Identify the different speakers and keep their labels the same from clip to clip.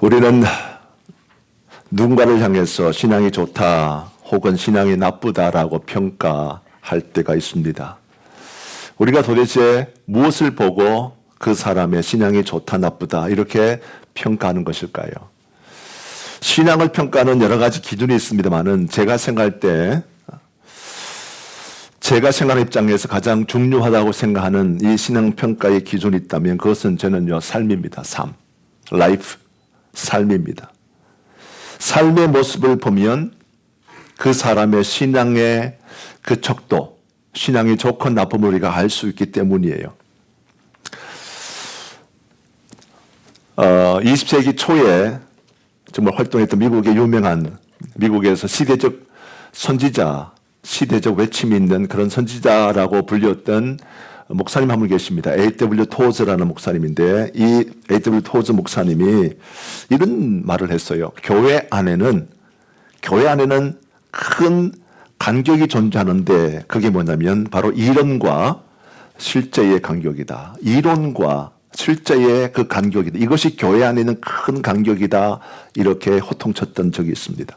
Speaker 1: 우리는 누군가를 향해서 신앙이 좋다 혹은 신앙이 나쁘다라고 평가할 때가 있습니다. 우리가 도대체 무엇을 보고 그 사람의 신앙이 좋다 나쁘다 이렇게 평가하는 것일까요? 신앙을 평가하는 여러 가지 기준이 있습니다만은 제가 생각하는 입장에서 가장 중요하다고 생각하는 이 신앙 평가의 기준이 있다면 그것은 저는요 삶입니다. 삶, 라이프, 삶입니다. 삶의 모습을 보면 그 사람의 신앙의 그 척도, 신앙이 좋건 나쁨을 우리가 알 수 있기 때문이에요. 20세기 초에 정말 활동했던 미국의 유명한 미국에서 시대적 선지자, 시대적 외침이 있는 그런 선지자라고 불렸던 목사님 한 분 계십니다. A.W. 토즈라는 목사님인데 이 A.W. 토즈 목사님이 이런 말을 했어요. 교회 안에는 큰 간격이 존재하는데 그게 뭐냐면 바로 이론과 실제의 간격이다. 이론과 실제의 그 간격이다. 이것이 교회 안에는 큰 간격이다. 이렇게 호통쳤던 적이 있습니다.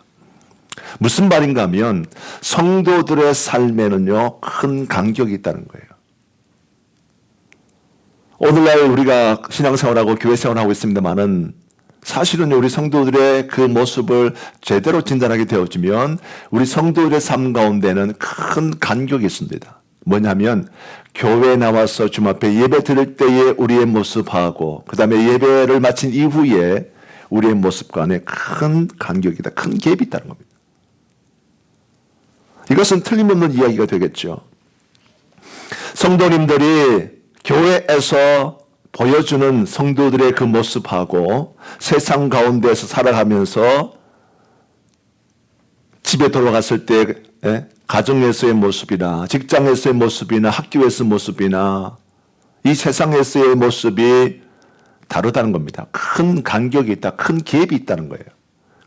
Speaker 1: 무슨 말인가 하면 성도들의 삶에는요 큰 간격이 있다는 거예요. 오늘날 우리가 신앙생활하고 교회생활하고 있습니다만은 사실은 우리 성도들의 그 모습을 제대로 진단하게 되어지면 우리 성도들의 삶 가운데는 큰 간격이 있습니다. 뭐냐면 교회에 나와서 주님 앞에 예배 드릴 때의 우리의 모습하고 그 다음에 예배를 마친 이후에 우리의 모습 간에 큰 간격이다. 큰 갭이 있다는 겁니다. 이것은 틀림없는 이야기가 되겠죠. 성도님들이 교회에서 보여주는 성도들의 그 모습하고 세상 가운데서 살아가면서 집에 돌아갔을 때 가정에서의 모습이나 직장에서의 모습이나 학교에서의 모습이나 이 세상에서의 모습이 다르다는 겁니다. 큰 간격이 있다. 큰 갭이 있다는 거예요.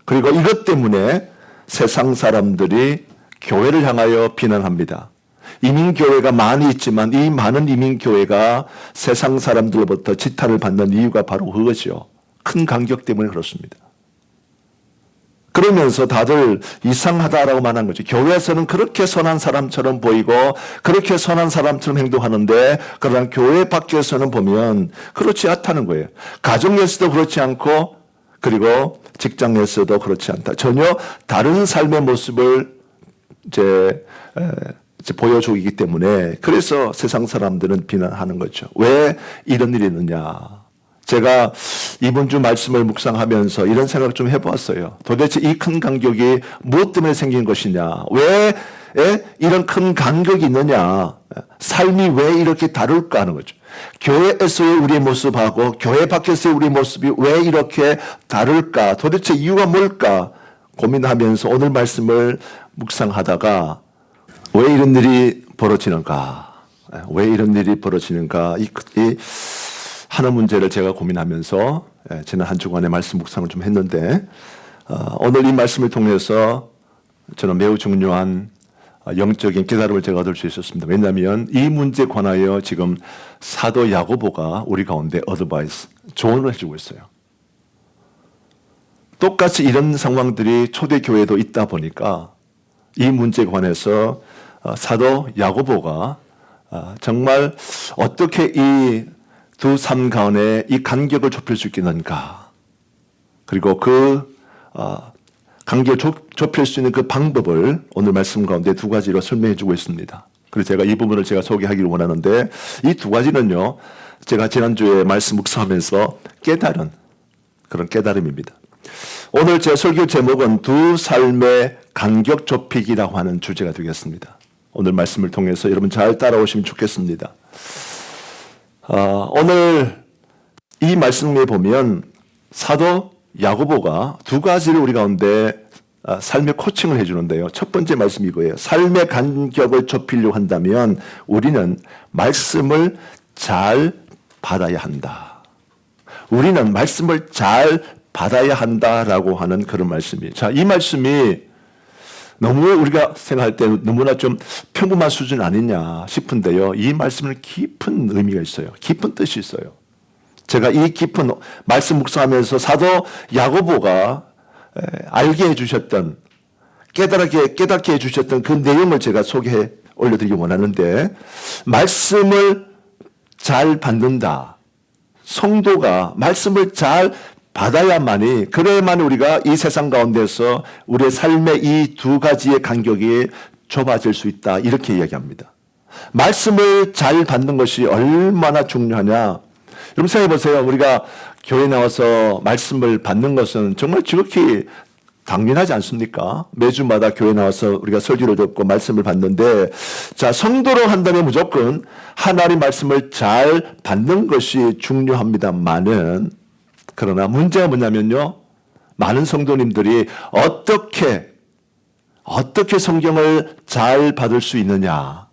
Speaker 1: 그리고 이것 때문에 세상 사람들이 교회를 향하여 비난합니다. 이민교회가 많이 있지만 이 많은 이민교회가 세상 사람들로부터 지탄을 받는 이유가 바로 그것이요. 큰 간격 때문에 그렇습니다. 그러면서 다들 이상하다라고 말하는 거죠. 교회에서는 그렇게 선한 사람처럼 보이고 그렇게 선한 사람처럼 행동하는데 그러나 교회 밖에서는 보면 그렇지 않다는 거예요. 가정에서도 그렇지 않고 그리고 직장에서도 그렇지 않다. 전혀 다른 삶의 모습을 이제 보여주기 때문에 그래서 세상 사람들은 비난하는 거죠. 왜 이런 일이 있느냐. 제가 이번 주 말씀을 묵상하면서 이런 생각을 좀 해보았어요. 도대체 이 큰 간격이 무엇 때문에 생긴 것이냐. 왜 이런 큰 간격이 있느냐. 삶이 왜 이렇게 다를까 하는 거죠. 교회에서의 우리의 모습하고 교회 밖에서의 우리의 모습이 왜 이렇게 다를까. 도대체 이유가 뭘까 고민하면서 오늘 말씀을 묵상하다가 왜 이런 일이 벌어지는가? 왜 이런 일이 벌어지는가? 이 하는 문제를 제가 고민하면서 지난 한 주간의 말씀 묵상을 좀 했는데 오늘 이 말씀을 통해서 저는 매우 중요한 영적인 깨달음을 제가 얻을 수 있었습니다. 왜냐하면 이 문제에 관하여 지금 사도 야고보가 우리 가운데 어드바이스, 조언을 해주고 있어요. 똑같이 이런 상황들이 초대교회도 있다 보니까 이 문제에 관해서 사도 야고보가 정말 어떻게 이 두 삶 가운데 이 간격을 좁힐 수 있겠는가. 그리고 그 간격을 좁힐 수 있는 그 방법을 오늘 말씀 가운데 두 가지로 설명해 주고 있습니다. 그래서 제가 이 부분을 제가 소개하기를 원하는데 이 두 가지는요. 제가 지난주에 말씀 묵상하면서 깨달은 그런 깨달음입니다. 오늘 제 설교 제목은 두 삶의 간격 좁히기라고 하는 주제가 되겠습니다. 오늘 말씀을 통해서 여러분 잘 따라오시면 좋겠습니다. 오늘 이 말씀에 보면 사도 야고보가 두 가지를 우리 가운데 삶의 코칭을 해주는데요. 첫 번째 말씀이 이거예요. 삶의 간격을 좁히려고 한다면 우리는 말씀을 잘 받아야 한다. 우리는 말씀을 잘 받아야 한다라고 하는 그런 말씀이에요. 자, 이 말씀이 너무 우리가 생각할 때 너무나 좀 평범한 수준 아니냐 싶은데요. 이 말씀은 깊은 의미가 있어요. 깊은 뜻이 있어요. 제가 이 깊은 말씀 묵상하면서 사도 야고보가 알게 해주셨던, 깨닫게 해주셨던 그 내용을 제가 소개해 올려드리기 원하는데, 말씀을 잘 받는다. 성도가 말씀을 잘 받아야만이, 그래야만 우리가 이 세상 가운데서 우리의 삶의 이 두 가지의 간격이 좁아질 수 있다. 이렇게 이야기합니다. 말씀을 잘 받는 것이 얼마나 중요하냐. 여러분 생각해 보세요. 우리가 교회 나와서 말씀을 받는 것은 정말 지극히 당연하지 않습니까? 매주마다 교회 나와서 우리가 설교를 듣고 말씀을 받는데, 자, 성도로 한다면 무조건 하나님 말씀을 잘 받는 것이 중요합니다만은, 그러나 문제가 뭐냐면요, 많은 성도님들이 어떻게 성경을 잘 받을 수 있느냐,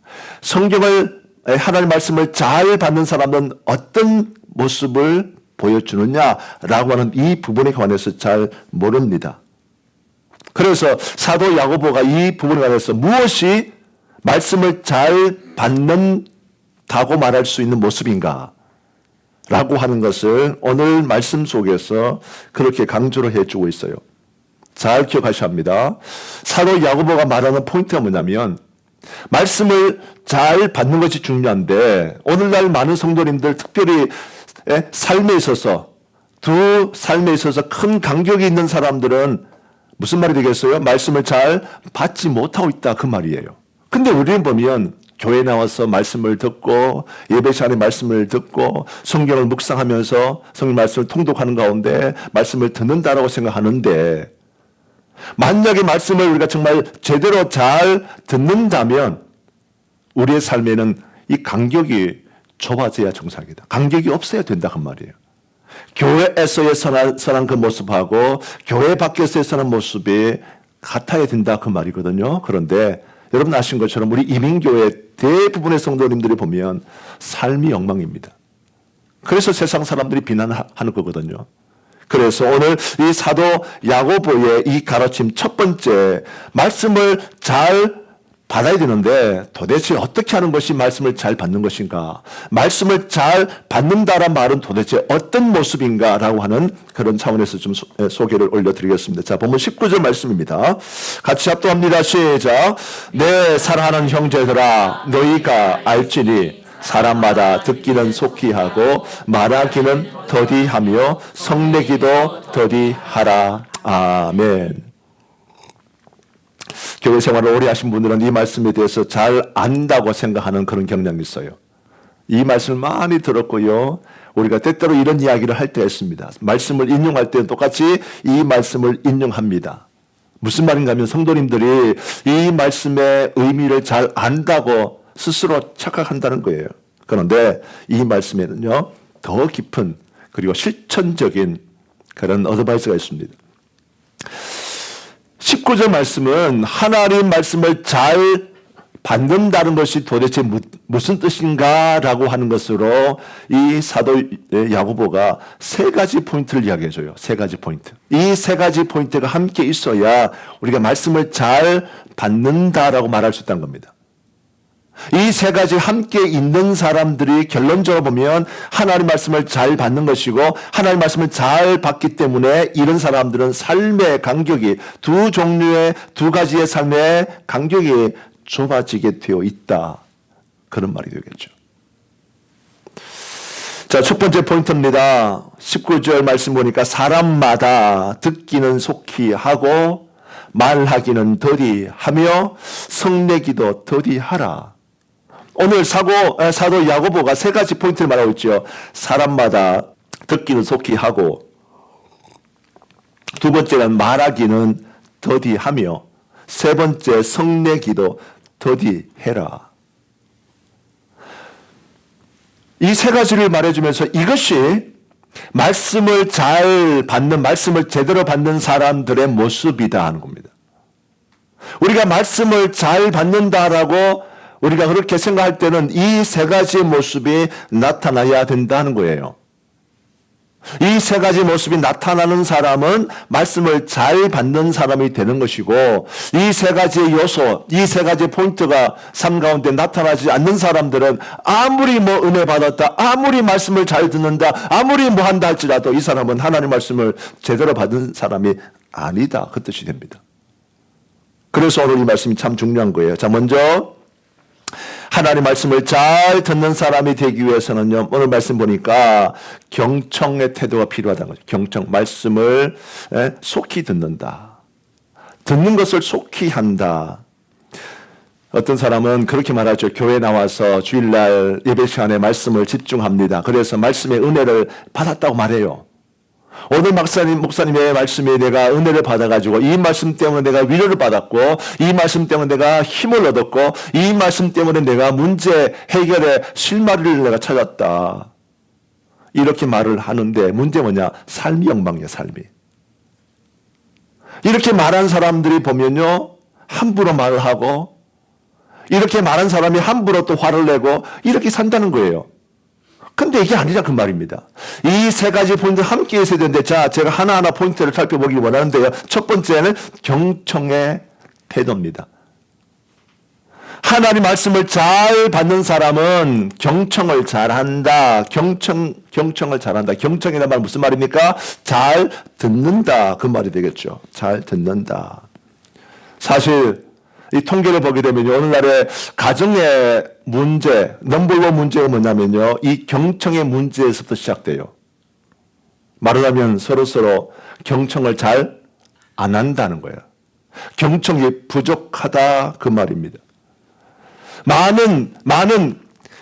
Speaker 1: 하나님 말씀을 잘 받는 사람은 어떤 모습을 보여주느냐라고 하는 이 부분에 관해서 잘 모릅니다. 그래서 사도 야고보가 이 부분에 관해서 무엇이 말씀을 잘 받는다고 말할 수 있는 모습인가 라고 하는 것을 오늘 말씀 속에서 그렇게 강조를 해주고 있어요. 잘 기억하셔야 합니다. 사도 야고보가 말하는 포인트가 뭐냐면, 말씀을 잘 받는 것이 중요한데, 오늘날 많은 성도님들, 특별히 삶에 있어서, 두 삶에 있어서 큰 간격이 있는 사람들은 무슨 말이 되겠어요? 말씀을 잘 받지 못하고 있다, 그 말이에요. 근데 우리는 보면 교회 나와서 말씀을 듣고, 예배 시간에 말씀을 듣고, 성경을 묵상하면서 성경 말씀을 통독하는 가운데 말씀을 듣는다라고 생각하는데, 만약에 말씀을 우리가 정말 제대로 잘 듣는다면 우리의 삶에는 이 간격이 좁아져야 정상이다. 간격이 없어야 된다, 그 말이에요. 교회에서의 선한 그 모습하고 교회 밖에서의 선한 모습이 같아야 된다, 그 말이거든요. 그런데 여러분 아신 것처럼 우리 이민교회 대부분의 성도님들이 보면 삶이 엉망입니다. 그래서 세상 사람들이 비난하는 거거든요. 그래서 오늘 이 사도 야고보의 이 가르침 첫 번째, 말씀을 잘 받아야 되는데 도대체 어떻게 하는 것이 말씀을 잘 받는 것인가? 말씀을 잘 받는다란 말은 도대체 어떤 모습인가? 라고 하는 그런 차원에서 좀 소개를 올려드리겠습니다. 자, 본문 19절 말씀입니다. 같이 합독합니다. 시작. 내 사랑하는 형제들아, 너희가 알지니 사람마다 듣기는 속히 하고 말하기는 더디하며 성내기도 더디하라. 아멘. 교회 생활을 오래 하신 분들은 이 말씀에 대해서 잘 안다고 생각하는 그런 경향이 있어요. 이 말씀을 많이 들었고요. 우리가 때때로 이런 이야기를 할 때가 있습니다. 말씀을 인용할 때는 똑같이 이 말씀을 인용합니다. 무슨 말인가 하면 성도님들이 이 말씀의 의미를 잘 안다고 스스로 착각한다는 거예요. 그런데 이 말씀에는요, 더 깊은 그리고 실천적인 그런 어드바이스가 있습니다. 19절 말씀은 하나님 말씀을 잘 받는다는 것이 도대체 무슨 뜻인가 라고 하는 것으로 이 사도 야고보가 세 가지 포인트를 이야기해줘요. 세 가지 포인트. 이 세 가지 포인트가 함께 있어야 우리가 말씀을 잘 받는다라고 말할 수 있다는 겁니다. 이 세 가지 함께 있는 사람들이 결론적으로 보면 하나님 말씀을 잘 받는 것이고, 하나님 말씀을 잘 받기 때문에 이런 사람들은 삶의 간격이, 두 종류의 두 가지의 삶의 간격이 좁아지게 되어 있다, 그런 말이 되겠죠. 자, 첫 번째 포인트입니다. 19절 말씀 보니까 사람마다 듣기는 속히 하고 말하기는 더디하며 성내기도 더디하라. 오늘 사도 야고보가 세 가지 포인트를 말하고 있죠. 사람마다 듣기는 속히 하고, 두 번째는 말하기는 더디하며, 세 번째 성내기도 더디해라. 이 세 가지를 말해주면서 이것이 말씀을 잘 받는, 말씀을 제대로 받는 사람들의 모습이다 하는 겁니다. 우리가 말씀을 잘 받는다라고 우리가 그렇게 생각할 때는 이 세 가지의 모습이 나타나야 된다는 거예요. 이 세 가지 모습이 나타나는 사람은 말씀을 잘 받는 사람이 되는 것이고, 이 세 가지의 요소, 이 세 가지 포인트가 삶 가운데 나타나지 않는 사람들은 아무리 뭐 은혜 받았다, 아무리 말씀을 잘 듣는다, 아무리 뭐 한다 할지라도 이 사람은 하나님 말씀을 제대로 받은 사람이 아니다, 그 뜻이 됩니다. 그래서 오늘 이 말씀이 참 중요한 거예요. 자, 먼저 하나님 말씀을 잘 듣는 사람이 되기 위해서는요, 오늘 말씀 보니까 경청의 태도가 필요하다는 거죠. 경청, 말씀을 속히 듣는다. 듣는 것을 속히 한다. 어떤 사람은 그렇게 말하죠. 교회 나와서 주일날 예배 시간에 말씀을 집중합니다. 그래서 말씀의 은혜를 받았다고 말해요. 오늘 목사님의 말씀에 내가 은혜를 받아가지고 이 말씀 때문에 내가 위로를 받았고, 이 말씀 때문에 내가 힘을 얻었고, 이 말씀 때문에 내가 문제 해결의 실마리를 내가 찾았다. 이렇게 말을 하는데 문제 뭐냐? 삶이 엉망이야, 삶이. 이렇게 말한 사람들이 보면요, 함부로 말을 하고, 이렇게 말한 사람이 함부로 또 화를 내고 이렇게 산다는 거예요. 근데 이게 아니라 그 말입니다. 이 세 가지 포인트 함께 있어야 되는데, 자, 제가 하나하나 포인트를 살펴보기 원하는데요. 첫 번째는 경청의 태도입니다. 하나님 말씀을 잘 받는 사람은 경청을 잘한다. 경청을 잘한다. 경청이라는 말 무슨 말입니까? 잘 듣는다. 그 말이 되겠죠. 잘 듣는다. 사실 이 통계를 보게 되면요, 오늘날의 가정의 문제, 넘버원 문제가 뭐냐면요, 이 경청의 문제에서부터 시작돼요. 말하자면 서로 경청을 잘 안 한다는 거예요. 경청이 부족하다, 그 말입니다. 많은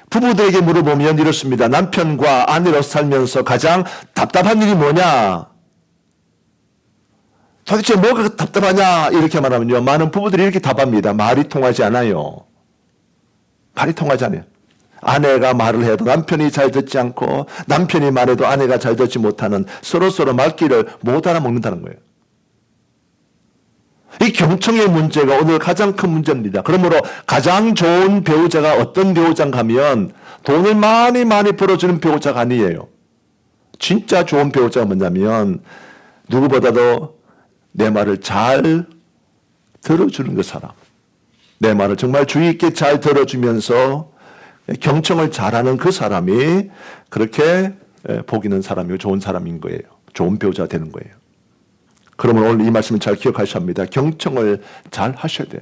Speaker 1: 부부들에게 물어보면 이렇습니다. 남편과 아내로 살면서 가장 답답한 일이 뭐냐? 도대체 뭐가 답답하냐? 이렇게 말하면요, 많은 부부들이 이렇게 답합니다. 말이 통하지 않아요. 말이 통하지 않아요. 아내가 말을 해도 남편이 잘 듣지 않고, 남편이 말해도 아내가 잘 듣지 못하는, 서로 말귀를 못 알아먹는다는 거예요. 이 경청의 문제가 오늘 가장 큰 문제입니다. 그러므로 가장 좋은 배우자가 어떤 배우자인가 하면 돈을 많이 벌어주는 배우자가 아니에요. 진짜 좋은 배우자가 뭐냐면 누구보다도 내 말을 잘 들어주는 그 사람. 내 말을 정말 주의 있게 잘 들어주면서 경청을 잘하는 그 사람이 그렇게 복 있는 사람이고 좋은 사람인 거예요. 좋은 배우자가 되는 거예요. 그러면 오늘 이 말씀을 잘 기억하셔야 합니다. 경청을 잘 하셔야 돼요.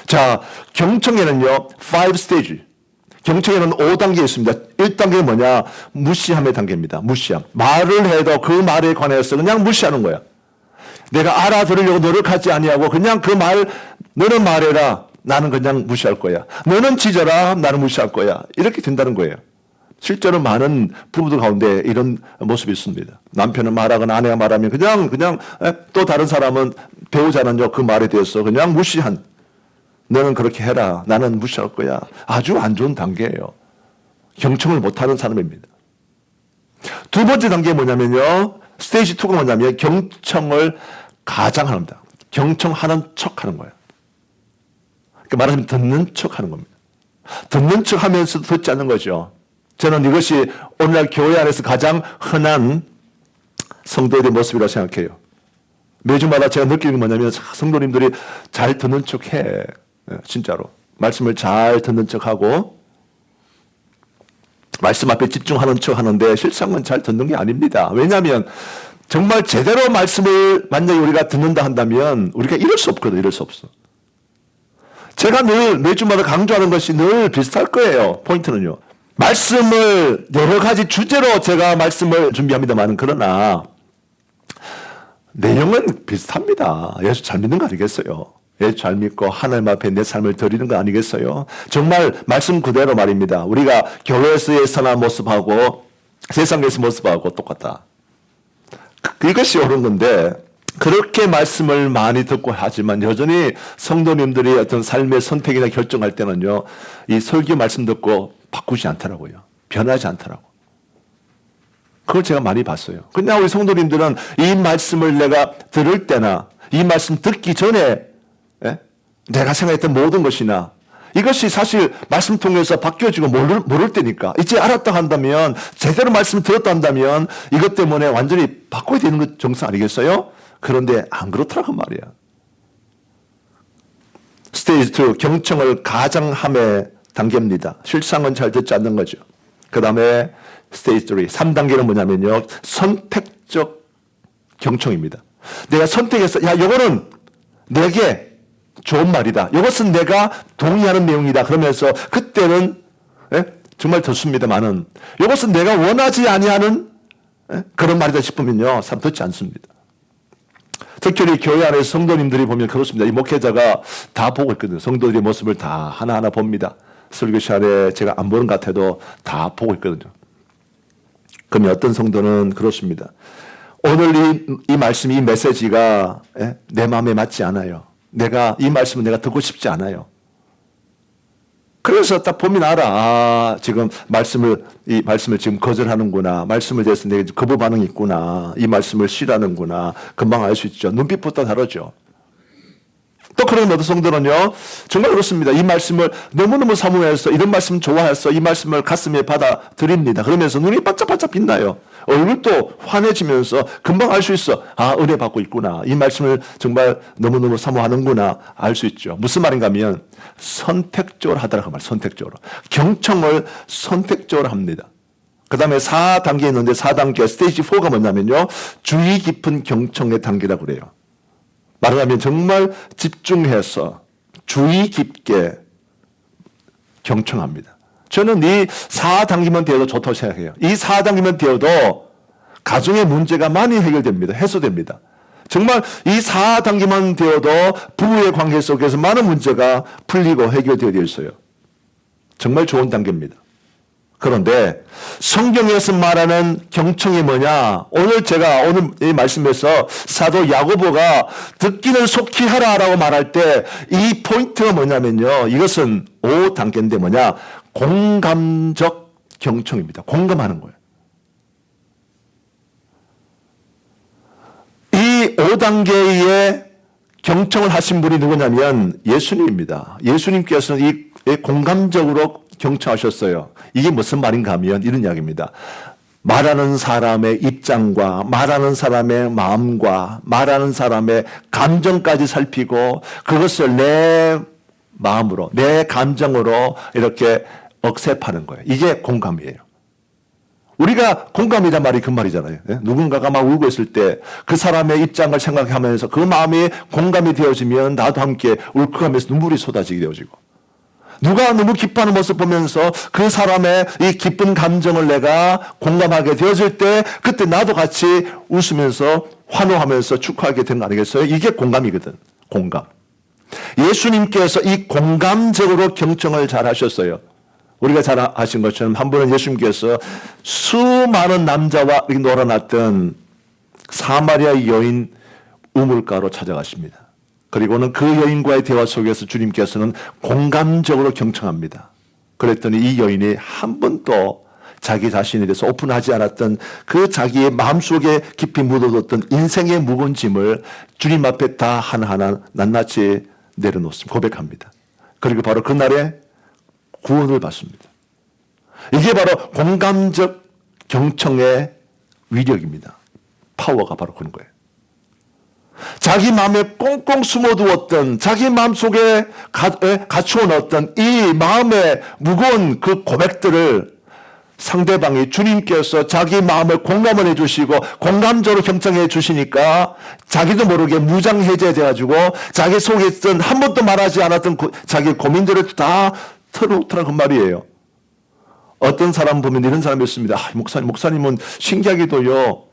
Speaker 1: 자, 경청에는요, 5 스테이지. 경청에는 5단계 있습니다. 1단계는 뭐냐? 무시함의 단계입니다. 무시함. 말을 해도 그 말에 관해서 그냥 무시하는 거야. 내가 알아들으려고 노력하지 아니하고 그냥 그 말, 너는 말해라. 나는 그냥 무시할 거야. 너는 짖어라. 나는 무시할 거야. 이렇게 된다는 거예요. 실제로 많은 부부들 가운데 이런 모습이 있습니다. 남편은 말하거나 아내가 말하면 그냥 또 다른 사람은 배우자는요, 그 말에 대해서 그냥 무시한, 너는 그렇게 해라. 나는 무시할 거야. 아주 안 좋은 단계예요. 경청을 못하는 사람입니다. 두 번째 단계가 뭐냐면요, 스테이지 2가 뭐냐면 경청을 가장합니다. 경청하는 척하는 거예요. 그러니까 말하자면 듣는 척하는 겁니다. 듣는 척하면서도 듣지 않는 거죠. 저는 이것이 오늘날 교회 안에서 가장 흔한 성도들의 모습이라고 생각해요. 매주마다 제가 느끼는 게 뭐냐면 성도님들이 잘 듣는 척해. 진짜로. 말씀을 잘 듣는 척하고 말씀 앞에 집중하는 척하는데 실상은 잘 듣는 게 아닙니다. 왜냐하면 정말 제대로 말씀을 만약에 우리가 듣는다 한다면 우리가 이럴 수 없거든. 이럴 수 없어. 제가 늘 매주마다 강조하는 것이 늘 비슷할 거예요. 포인트는요. 말씀을 여러 가지 주제로 제가 말씀을 준비합니다만, 그러나 내용은 비슷합니다. 예수 잘 믿는 거 아니겠어요? 예수 잘 믿고 하나님 앞에 내 삶을 드리는 거 아니겠어요? 정말 말씀 그대로 말입니다. 우리가 교회에서의 선한 모습하고 세상에서 모습하고 똑같다. 이것이 옳은 건데, 그렇게 말씀을 많이 듣고 하지만 여전히 성도님들이 어떤 삶의 선택이나 결정할 때는요, 이 설교 말씀 듣고 바꾸지 않더라고요. 변하지 않더라고. 그걸 제가 많이 봤어요. 그냥 우리 성도님들은 이 말씀을 내가 들을 때나 이 말씀 듣기 전에 내가 생각했던 모든 것이나 이것이 사실 말씀 통해서 바뀌어지고 모를 때니까. 이제 알았다 한다면, 제대로 말씀 들었다 한다면 이것 때문에 완전히 바꿔야 되는 것 정상 아니겠어요? 그런데 안 그렇더라고 말이야. 스테이지 2, 경청을 가장함의 단계입니다. 실상은 잘 듣지 않는 거죠. 그 다음에 스테이지 3, 3단계는 뭐냐면요, 선택적 경청입니다. 내가 선택해서, 야, 이거는 내게 좋은 말이다. 이것은 내가 동의하는 내용이다. 그러면서 그때는 정말 듣습니다만은 이것은 내가 원하지 아니하는 그런 말이다 싶으면요, 사람 듣지 않습니다. 특히 우리 교회 안에 성도님들이 보면 그렇습니다. 이 목회자가 다 보고 있거든요. 성도들의 모습을 다 하나하나 봅니다. 설교 시간에 제가 안 보는 것 같아도 다 보고 있거든요. 그러면 어떤 성도는 그렇습니다. 오늘 이 말씀, 이 메시지가 내 마음에 맞지 않아요. 이 말씀은 내가 듣고 싶지 않아요. 그래서 딱 보면 알아. 지금 이 말씀을 지금 거절하는구나. 말씀을 대해서 내가 거부 반응이 있구나. 이 말씀을 싫어하는구나. 금방 알 수 있죠. 눈빛부터 다르죠. 또 그런 어떤 성도는요, 정말 그렇습니다. 이 말씀을 너무너무 사모해서, 이런 말씀 좋아해서 이 말씀을 가슴에 받아들입니다. 그러면서 눈이 반짝반짝 빛나요. 얼굴도 환해지면서 금방 알 수 있어. 아, 은혜 받고 있구나. 이 말씀을 정말 너무너무 사모하는구나. 알 수 있죠. 무슨 말인가 하면 선택적으로 하더라고 말. 선택적으로. 경청을 선택적으로 합니다. 그 다음에 4단계 있는데 4단계 스테이지 4가 뭐냐면요, 주의 깊은 경청의 단계라고 그래요. 말하자면 정말 집중해서 주의 깊게 경청합니다. 저는 이 4단계만 되어도 좋다고 생각해요. 이 4단계만 되어도 가정의 문제가 많이 해결됩니다. 해소됩니다. 정말 이 4단계만 되어도 부부의 관계 속에서 많은 문제가 풀리고 해결되어 있어요. 정말 좋은 단계입니다. 그런데 성경에서 말하는 경청이 뭐냐? 오늘 이 말씀에서 사도 야고보가 듣기는 속히 하라라고 말할 때 이 포인트가 뭐냐면요, 이것은 5단계인데 뭐냐? 공감적 경청입니다. 공감하는 거예요. 이 5단계의 경청을 하신 분이 누구냐면 예수님입니다. 예수님께서는 이 공감적으로 경청하셨어요. 이게 무슨 말인가 하면 이런 이야기입니다. 말하는 사람의 입장과 말하는 사람의 마음과 말하는 사람의 감정까지 살피고 그것을 내 마음으로, 내 감정으로 이렇게 억셉하는 거예요. 이게 공감이에요. 우리가 공감이란 말이 그 말이잖아요. 누군가가 막 울고 있을 때 그 사람의 입장을 생각하면서 그 마음이 공감이 되어지면 나도 함께 울컥하면서 눈물이 쏟아지게 되어지고, 누가 너무 기뻐하는 모습 보면서 그 사람의 이 기쁜 감정을 내가 공감하게 되어질 때 그때 나도 같이 웃으면서 환호하면서 축하하게 되는 거 아니겠어요? 이게 공감이거든. 공감. 예수님께서 이 공감적으로 경청을 잘 하셨어요. 우리가 잘 아신 것처럼 한 번은 예수님께서 수많은 남자와 놀아났던 사마리아 여인 우물가로 찾아가십니다. 그리고는 그 여인과의 대화 속에서 주님께서는 공감적으로 경청합니다. 그랬더니 이 여인이 한 번도 자기 자신에 대해서 오픈하지 않았던 그 자기의 마음속에 깊이 묻어뒀던 인생의 무거운 짐을 주님 앞에 다 하나하나 낱낱이 내려놓습니다. 고백합니다. 그리고 바로 그날에 구원을 받습니다. 이게 바로 공감적 경청의 위력입니다. 파워가 바로 그런 거예요. 자기 마음에 꽁꽁 숨어두었던, 자기 마음속에 갖추어 넣었던 이 마음의 무거운 그 고백들을 상대방이 주님께서 자기 마음을 공감을 해주시고 공감적으로 경청해 주시니까 자기도 모르게 무장해제돼가지고 자기 속에 있던 한 번도 말하지 않았던 자기 고민들을 다 털어놓더라고 말이에요. 어떤 사람 보면 이런 사람이 있습니다. 목사님은 신기하게도요,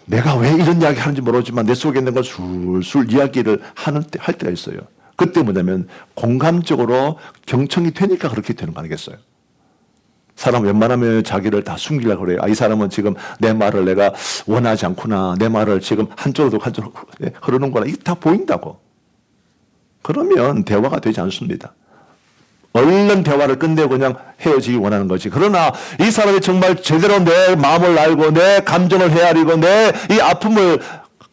Speaker 1: 내가 왜 이런 이야기 하는지 모르지만 내 속에 있는 걸 술술 이야기를 할 때가 있어요. 그때 뭐냐면 공감적으로 경청이 되니까 그렇게 되는 거 아니겠어요? 사람 웬만하면 자기를 다 숨기려고 그래요. 이 사람은 지금 내 말을 내가 원하지 않구나. 내 말을 지금 한쪽으로 흐르는구나. 이게 다 보인다고. 그러면 대화가 되지 않습니다. 얼른 대화를 끝내고 그냥 헤어지기 원하는 거지. 그러나 이 사람이 정말 제대로 내 마음을 알고 내 감정을 헤아리고 내 이 아픔을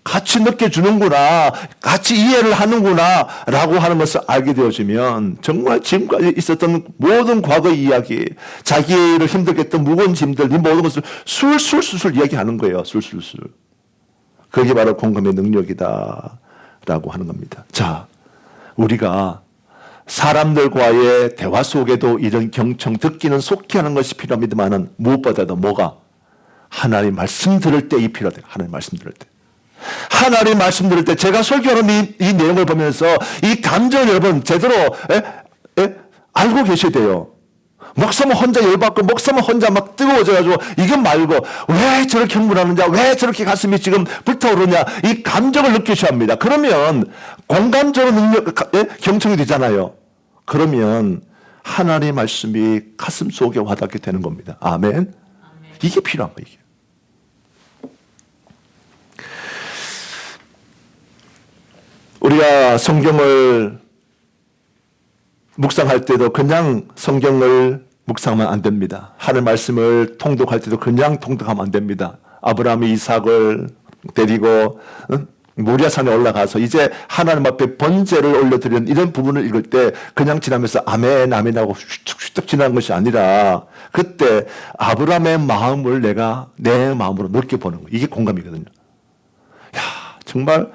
Speaker 1: 같이 느껴주는구나, 같이 이해를 하는구나 라고 하는 것을 알게 되어지면 정말 지금까지 있었던 모든 과거의 이야기, 자기를 힘들게 했던 무거운 짐들, 이 모든 것을 술술술술 이야기하는 거예요. 술술술. 그게 바로 공감의 능력이다 라고 하는 겁니다. 자, 우리가 사람들과의 대화 속에도 이런 경청, 듣기는 속히 하는 것이 필요합니다만은 무엇보다도 뭐가? 하나님 말씀 들을 때 이 필요하다. 하나님 말씀 들을 때. 하나님 말씀 들을 때 제가 설교하는 이 내용을 보면서 이 감정을 여러분 제대로 알고 계셔야 돼요. 목사만 혼자 열받고 목사만 혼자 막 뜨거워져가지고 이게 말고 왜 저렇게 흥분하느냐, 왜 저렇게 가슴이 지금 불타오르냐, 이 감정을 느끼셔야 합니다. 그러면 공감적으로 경청이 되잖아요. 그러면 하나님의 말씀이 가슴 속에 와닿게 되는 겁니다. 아멘. 이게 필요한 거예요. 이게. 우리가 성경을 묵상할 때도 그냥 성경을 묵상하면 안 됩니다. 하나님 말씀을 통독할 때도 그냥 통독하면 안 됩니다. 아브라함이 이삭을 데리고 모리아산에 올라가서 이제 하나님 앞에 번제를 올려드리는 이런 부분을 읽을 때 그냥 지나면서 아멘 아멘 하고 휘떡 지나는 것이 아니라 그때 아브라함의 마음을 내가 내 마음으로 느껴보는 거예요. 이게 공감이거든요. 야, 정말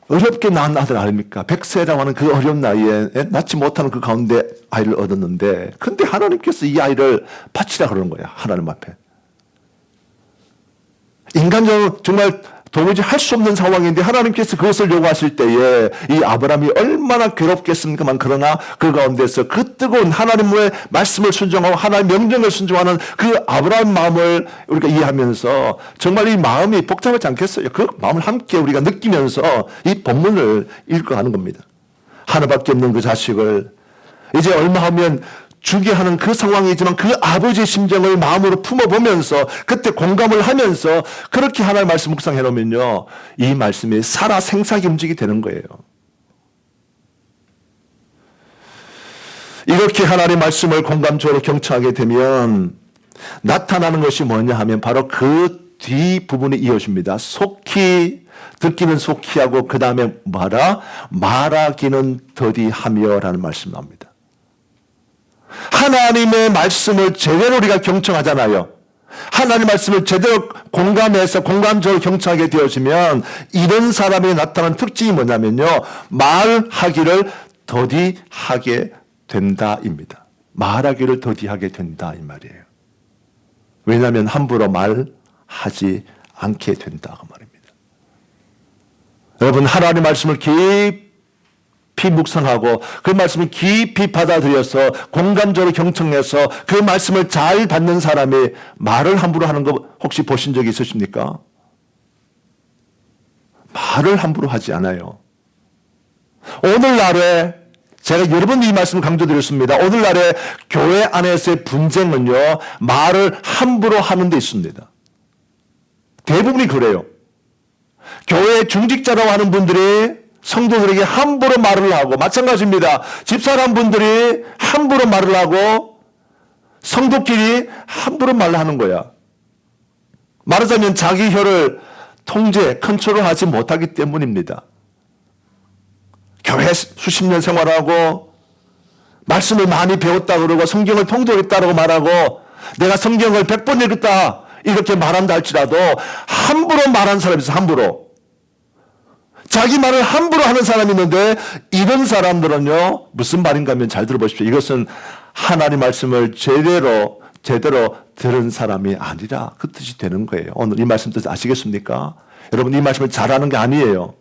Speaker 1: 어렵게 낳은 아들 아닙니까? 100세라고 하는 그 어려운 나이에 낳지 못하는 그 가운데 아이를 얻었는데 근데 하나님께서 이 아이를 바치라 그러는 거야. 하나님 앞에. 인간적으로 정말 도무지 할 수 없는 상황인데 하나님께서 그것을 요구하실 때에 이 아브라함이 얼마나 괴롭겠습니까만 그러나 그 가운데서 그 뜨거운 하나님의 말씀을 순종하고 하나님의 명령을 순종하는 그 아브라함 마음을 우리가 이해하면서 정말 이 마음이 복잡하지 않겠어요? 그 마음을 함께 우리가 느끼면서 이 본문을 읽어가는 겁니다. 하나밖에 없는 그 자식을 이제 얼마 하면 주게 하는 그 상황이지만 그 아버지의 심정을 마음으로 품어보면서 그때 공감을 하면서 그렇게 하나님의 말씀 묵상해 놓으면요. 이 말씀이 살아 생사기 움직이 되는 거예요. 이렇게 하나님의 말씀을 공감적으로 경청하게 되면 나타나는 것이 뭐냐 하면 바로 그 뒷부분이 이어집니다. 속히 듣기는 속히 하고 그 다음에 말하기는 더디하며 라는 말씀 나옵니다. 하나님의 말씀을 제대로 우리가 경청하잖아요. 하나님의 말씀을 제대로 공감해서 공감적으로 경청하게 되어지면 이런 사람이 나타나는 특징이 뭐냐면요. 말하기를 더디하게 된다입니다. 말하기를 더디하게 된다 이 말이에요. 왜냐하면 함부로 말하지 않게 된다 그 말입니다. 여러분 하나님의 말씀을 깊이 묵상하고 그 말씀을 깊이 받아들여서 공감적으로 경청해서 그 말씀을 잘 받는 사람이 말을 함부로 하는 거 혹시 보신 적이 있으십니까? 말을 함부로 하지 않아요. 오늘날에 제가 여러 번 이 말씀을 강조드렸습니다. 오늘날에 교회 안에서의 분쟁은요. 말을 함부로 하는 데 있습니다. 대부분이 그래요. 교회 중직자라고 하는 분들이 성도들에게 함부로 말을 하고 마찬가지입니다. 집사람 분들이 함부로 말을 하고 성도끼리 함부로 말을 하는 거야. 말하자면 자기 혀를 통제, 컨트롤하지 못하기 때문입니다. 교회 수십 년 생활하고 말씀을 많이 배웠다 그러고 성경을 통독했다고 말하고 내가 성경을 100번 읽었다 이렇게 말한다 할지라도 함부로 말하는 사람이 있어. 함부로. 자기 말을 함부로 하는 사람이 있는데 이런 사람들은요. 무슨 말인가 하면 잘 들어보십시오. 이것은 하나님 말씀을 제대로 들은 사람이 아니라 그 뜻이 되는 거예요. 오늘 이 말씀 뜻 아시겠습니까? 여러분 이 말씀을 잘하는 게 아니에요.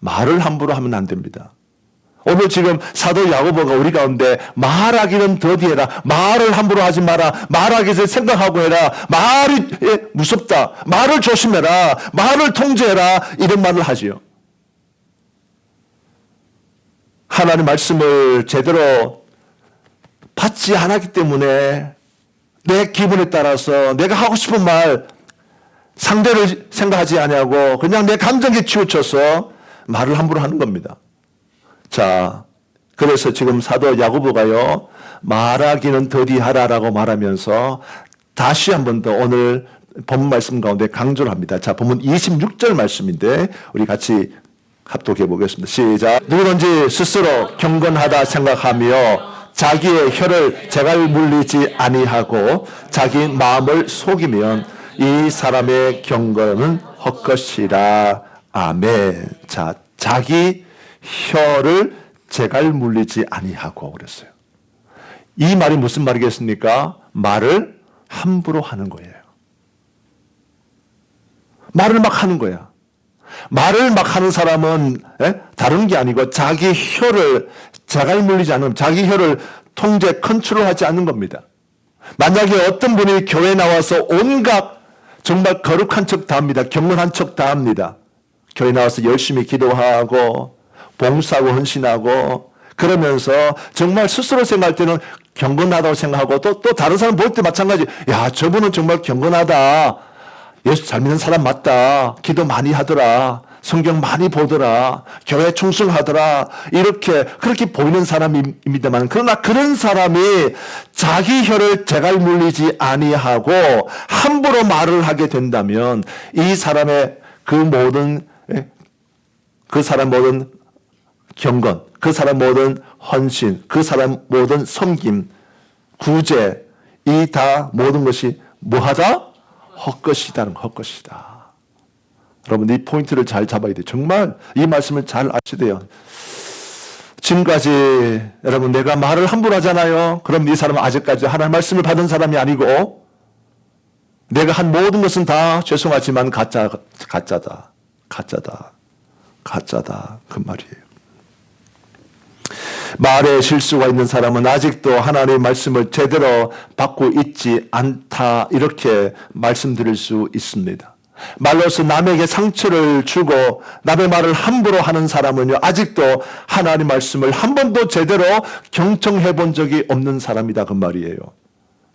Speaker 1: 말을 함부로 하면 안 됩니다. 오늘 지금 사도 야고보가 우리 가운데 말하기는 더디해라. 말을 함부로 하지 마라. 말하기 전에 생각하고 해라. 말이 무섭다. 말을 조심해라. 말을 통제해라. 이런 말을 하지요. 하나님 말씀을 제대로 받지 않았기 때문에 내 기분에 따라서 내가 하고 싶은 말 상대를 생각하지 않냐고 그냥 내 감정에 치우쳐서 말을 함부로 하는 겁니다. 자, 그래서 지금 사도 야고보가요, 말하기는 더디하라라고 말하면서 다시 한 번 더 오늘 본문 말씀 가운데 강조를 합니다. 자, 본문 26절 말씀인데 우리 같이 합독해 보겠습니다. 시작. 누구든지 스스로 경건하다 생각하며 자기의 혀를 제갈 물리지 아니하고 자기 마음을 속이면 이 사람의 경건은 헛것이라. 아멘. 자, 자기 혀를 제갈 물리지 아니하고 그랬어요. 이 말이 무슨 말이겠습니까? 말을 함부로 하는 거예요. 말을 막 하는 거야. 말을 막 하는 사람은 다른 게 아니고 자기 혀를 자갈 물리지 않으면 자기 혀를 통제, 컨트롤하지 않는 겁니다. 만약에 어떤 분이 교회에 나와서 온갖 정말 거룩한 척 다 합니다. 경건한 척 다 합니다. 교회 나와서 열심히 기도하고 봉사하고 헌신하고 그러면서 정말 스스로 생각할 때는 경건하다고 생각하고 또 다른 사람 볼 때 마찬가지. 야, 저분은 정말 경건하다. 예수 잘 믿는 사람 맞다. 기도 많이 하더라. 성경 많이 보더라. 교회 충성하더라. 그렇게 보이는 사람입니다만, 그러나 그런 사람이 자기 혀를 제갈 물리지 아니하고 함부로 말을 하게 된다면 이 사람의 그 사람 모든 경건, 그 사람 모든 헌신, 그 사람 모든 섬김, 구제, 이 다 모든 것이 뭐하다? 헛것이다는 헛것이다. 여러분 이 포인트를 잘 잡아야 돼요. 정말 이 말씀을 잘 아셔야 돼요. 지금까지 여러분 내가 말을 함부로 하잖아요. 그럼 이 사람은 아직까지 하나님 말씀을 받은 사람이 아니고 내가 한 모든 것은 다 죄송하지만 가짜다. 그 말이에요. 말에 실수가 있는 사람은 아직도 하나님의 말씀을 제대로 받고 있지 않다. 이렇게 말씀드릴 수 있습니다. 말로서 남에게 상처를 주고 남의 말을 함부로 하는 사람은요, 아직도 하나님 말씀을 한 번도 제대로 경청해 본 적이 없는 사람이다. 그 말이에요.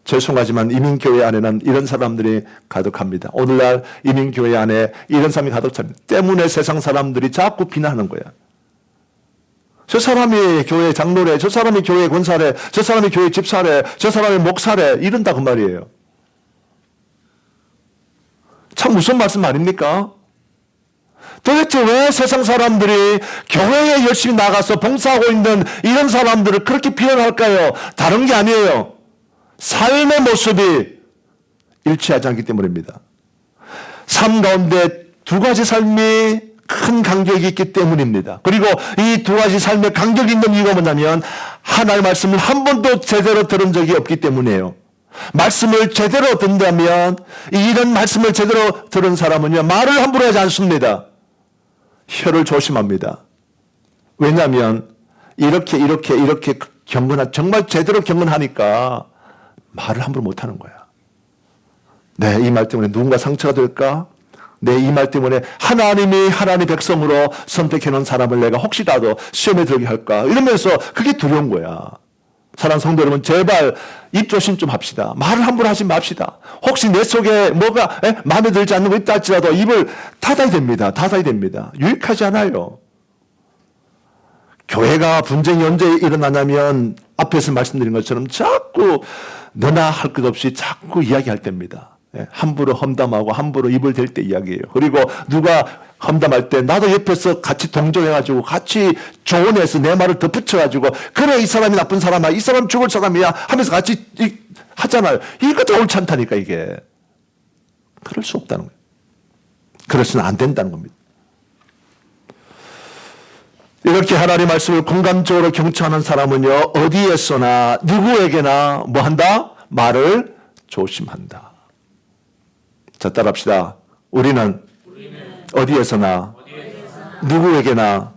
Speaker 1: 죄송하지만 이민교회 안에는 이런 사람들이 가득합니다. 오늘날 이민교회 안에 이런 사람이 가득합니다. 때문에 세상 사람들이 자꾸 비난하는 거야. 저 사람이 교회 장로래, 저 사람이 교회 권사래, 저 사람이 교회 집사래, 저 사람이 목사래, 이런다 그 말이에요. 참 무슨 말씀 아닙니까? 도대체 왜 세상 사람들이 교회에 열심히 나가서 봉사하고 있는 이런 사람들을 그렇게 비난할까요? 다른 게 아니에요. 삶의 모습이 일치하지 않기 때문입니다. 삶 가운데 두 가지 삶이 큰 간격이 있기 때문입니다. 그리고 이 두 가지 삶의 간격이 있는 이유가 뭐냐면 하나님의 말씀을 한 번도 제대로 들은 적이 없기 때문이에요. 말씀을 제대로 듣는다면 이런 말씀을 제대로 들은 사람은요, 말을 함부로 하지 않습니다. 혀를 조심합니다. 왜냐하면 이렇게 경건한, 정말 제대로 경건하니까 말을 함부로 못하는 거야. 네, 이 말 때문에 누군가 상처가 될까? 네, 이 말 때문에 하나님이 하나님의 백성으로 선택해 놓은 사람을 내가 혹시라도 시험에 들게 할까? 이러면서 그게 두려운 거야. 사랑하는 성도 여러분, 제발 입 조심 좀 합시다. 말을 함부로 하지 맙시다. 혹시 내 속에 뭐가 마음에 들지 않는 거 있다 할지라도 입을 닫아야 됩니다. 유익하지 않아요. 교회가 분쟁이 언제 일어나냐면 앞에서 말씀드린 것처럼 자꾸 너나 할 것 없이 자꾸 이야기할 때입니다. 함부로 험담하고 함부로 입을 댈 때 이야기예요. 그리고 누가 험담할 때 나도 옆에서 같이 동조해가지고 같이 조언해서 내 말을 덧붙여가지고 그래 이 사람이 나쁜 사람이야, 이 사람 죽을 사람이야 하면서 같이 하잖아요. 이것도 옳지 않다니까. 이게 그럴 수 없다는 거예요. 그래서는 안 된다는 겁니다. 이렇게 하나님의 말씀을 공감적으로 경청하는 사람은요, 어디에서나 누구에게나 뭐한다? 말을 조심한다. 자, 따라합시다. 우리는 어디에서나 누구에게나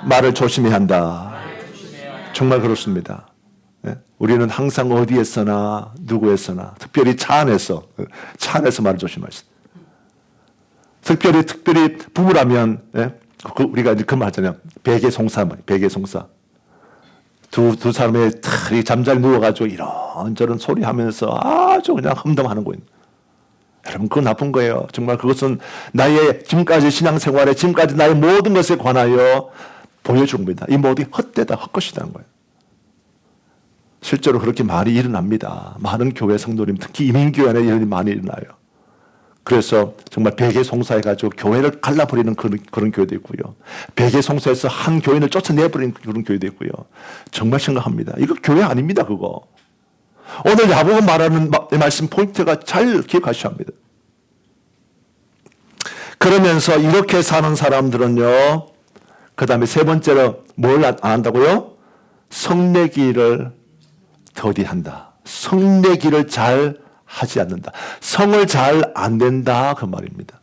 Speaker 1: 말을 조심해야 한다. 정말 그렇습니다. 우리는 항상 어디에서나 누구에서나, 특별히 차 안에서 말을 조심하시다. 특별히 부부라면 우리가 그 말 하잖아요. 베개송사. 두 사람의 잠잘 누워가지고 이런저런 소리 하면서 아주 그냥 험담하는 거예요. 여러분, 그건 나쁜 거예요. 정말 그것은 나의 지금까지 신앙생활에, 지금까지 나의 모든 것에 관하여 보여준 겁니다. 이 모든 헛되다, 헛것이다는 거예요. 실제로 그렇게 많이 일어납니다. 많은 교회 성도님, 특히 이민교회 안에 이런 일이 많이 일어나요. 그래서 정말 베개 송사해가지고 교회를 갈라버리는 그런 교회도 있고요. 베개 송사해서 한 교인을 쫓아내버리는 그런 교회도 있고요. 정말 심각합니다. 이거 교회 아닙니다, 그거. 오늘 야고보 말하는 말씀 포인트가 잘 기억하셔야 합니다. 그러면서 이렇게 사는 사람들은요, 그 다음에 세 번째로 뭘 안 한다고요? 성내기를 더디한다. 성내기를 잘 하지 않는다. 성을 잘 안 낸다. 그 말입니다.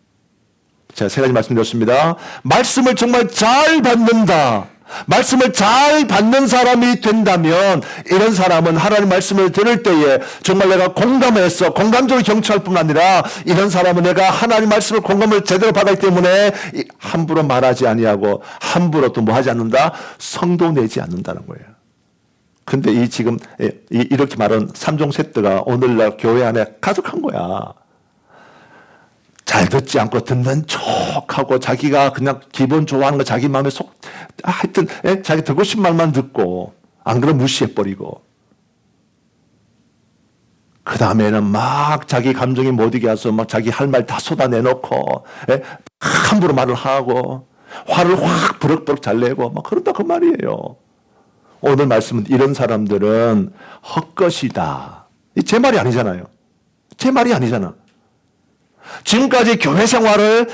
Speaker 1: 제가 세 가지 말씀드렸습니다. 말씀을 정말 잘 받는다. 말씀을 잘 받는 사람이 된다면 이런 사람은 하나님 말씀을 들을 때에 정말 내가 공감해서 공감적으로 경청할 뿐 아니라 이런 사람은 내가 하나님 말씀을 공감을 제대로 받았기 때문에 함부로 말하지 아니하고 함부로 또 뭐 하지 않는다? 성도 내지 않는다는 거예요. 근데 이 지금 이렇게 말한 3종 세트가 오늘날 교회 안에 가득한 거야. 잘 듣지 않고 듣는 척하고 자기가 그냥 기분 좋아하는 거 자기 마음에 하여튼 자기 듣고 싶은 말만 듣고 안 그러면 무시해버리고 그 다음에는 막 자기 감정이 못 이게 와서 막 자기 할 말 다 쏟아내놓고 함부로 말을 하고 화를 확 버럭버럭 잘 내고 막 그런다 그 말이에요. 오늘 말씀은 이런 사람들은 헛것이다. 제 말이 아니잖아요. 제 말이 아니잖아. 지금까지 교회 생활을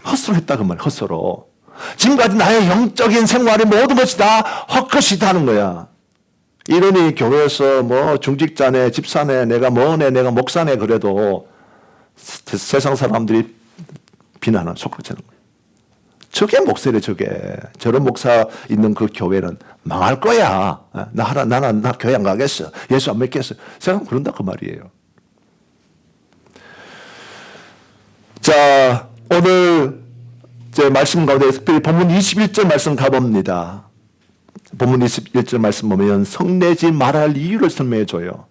Speaker 1: 헛수로 했다 그 말, 헛수로. 지금까지 나의 영적인 생활이 모든 것이 다 헛것이다 하는 거야. 이러니 교회에서 뭐 중직자네, 집사네, 내가 뭐네, 내가 목사네 그래도 세상 사람들이 비난하는 속삭이는 거야. 저게 목사래 저게. 저런 목사 있는 그 교회는 망할 거야. 나 교회 안 가겠어. 예수 안 믿겠어. 세상 그런다 그 말이에요. 자, 오늘 제 말씀 가운데 특별히 본문 21절 말씀 가봅니다. 본문 21절 말씀 보면 성내지 말할 이유를 설명해 줘요.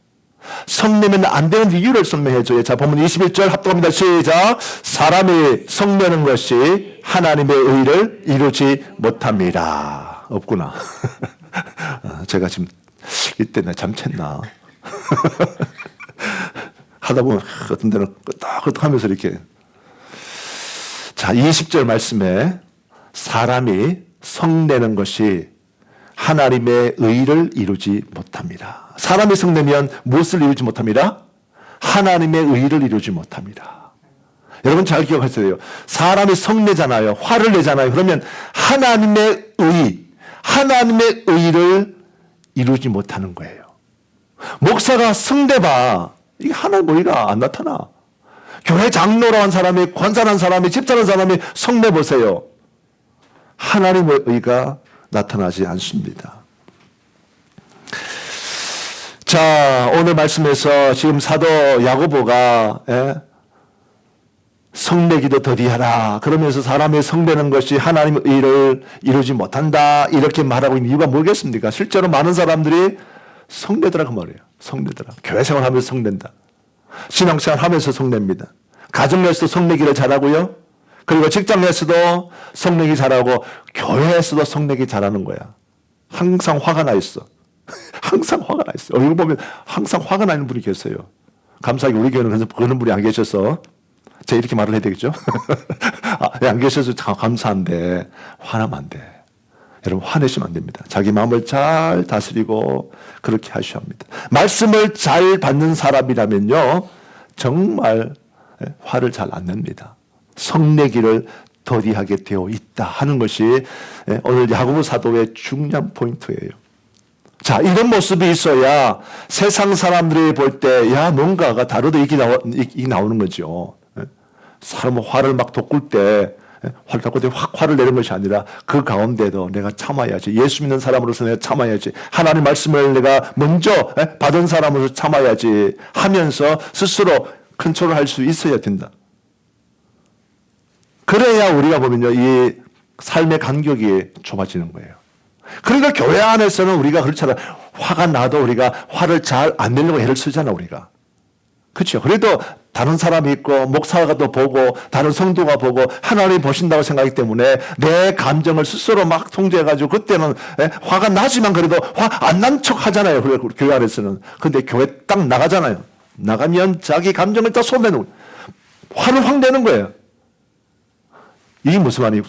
Speaker 1: 성내면 안 되는 이유를 설명해 줘요. 자, 본문 21절 합독합니다. 시작. 사람이 성내는 것이 하나님의 의를 이루지 못합니다. 없구나. 제가 지금 이때 나 잠챘나. 하다 보면 어떤 데는 끄덕끄덕 하면서 이렇게. 자, 20절 말씀에 사람이 성내는 것이 하나님의 의를 이루지 못합니다. 사람이 성내면 무엇을 이루지 못합니다? 하나님의 의를 이루지 못합니다. 여러분 잘 기억하셔야 돼요. 사람이 성내잖아요. 화를 내잖아요. 그러면 하나님의 의를 이루지 못하는 거예요. 목사가 성내봐. 이게 하나님의 의가 안 나타나. 교회 장로로 한 사람이, 권사한 사람이, 집사한 사람이 성내보세요. 하나님의 의가 나타나지 않습니다. 자, 오늘 말씀에서 지금 사도 야고보가 성내기도 더디하라. 그러면서 사람이 성내는 것이 하나님의 의를 이루지 못한다. 이렇게 말하고 있는 이유가 뭐겠습니까? 실제로 많은 사람들이 성내더라 그 말이에요. 성내더라. 교회 생활하면서 성낸다. 신앙생활 하면서 성냅니다. 가정에서도 성내기를 잘하고요. 그리고 직장에서도 성내기 잘하고 교회에서도 성내기 잘하는 거야. 항상 화가 나 있어. 항상 화가 나 있어. 얼굴 보면 항상 화가 나는 분이 계세요. 감사하게 우리 교회는 그런 분이 안 계셔서 제가 이렇게 말을 해야 되겠죠? 안 계셔서 감사한데 화나면 안 돼. 여러분 화내시면 안 됩니다. 자기 마음을 잘 다스리고 그렇게 하셔야 합니다. 말씀을 잘 받는 사람이라면요. 정말 화를 잘 안 냅니다. 성내기를 더디하게 되어 있다 하는 것이 오늘 야고보 사도의 중요한 포인트예요. 자, 이런 모습이 있어야 세상 사람들이 볼 때 야 뭔가가 다르다 이게 나오는 거죠. 사람은 화를 막 돋굴 때 화를 돋굴 때 확 화를 내는 것이 아니라 그 가운데도 내가 참아야지. 예수 믿는 사람으로서 내가 참아야지. 하나님 말씀을 내가 먼저 받은 사람으로서 참아야지 하면서 스스로 컨트롤할 수 있어야 된다. 그래야 우리가 보면요, 이 삶의 간격이 좁아지는 거예요. 그러니까 교회 안에서는 우리가 그렇잖아요. 화가 나도 우리가 화를 잘 안 내려고 애를 쓰잖아, 우리가. 그렇죠. 그래도 다른 사람이 있고 목사가 또 보고 다른 성도가 보고 하나님이 보신다고 생각하기 때문에 내 감정을 스스로 막 통제해가지고 그때는 화가 나지만 그래도 화 안 난 척 하잖아요. 교회 안에서는. 근데 교회 딱 나가잖아요. 나가면 자기 감정을 다 쏟아내는 화를 확 내는 거예요. 이게 무슨 말이에요?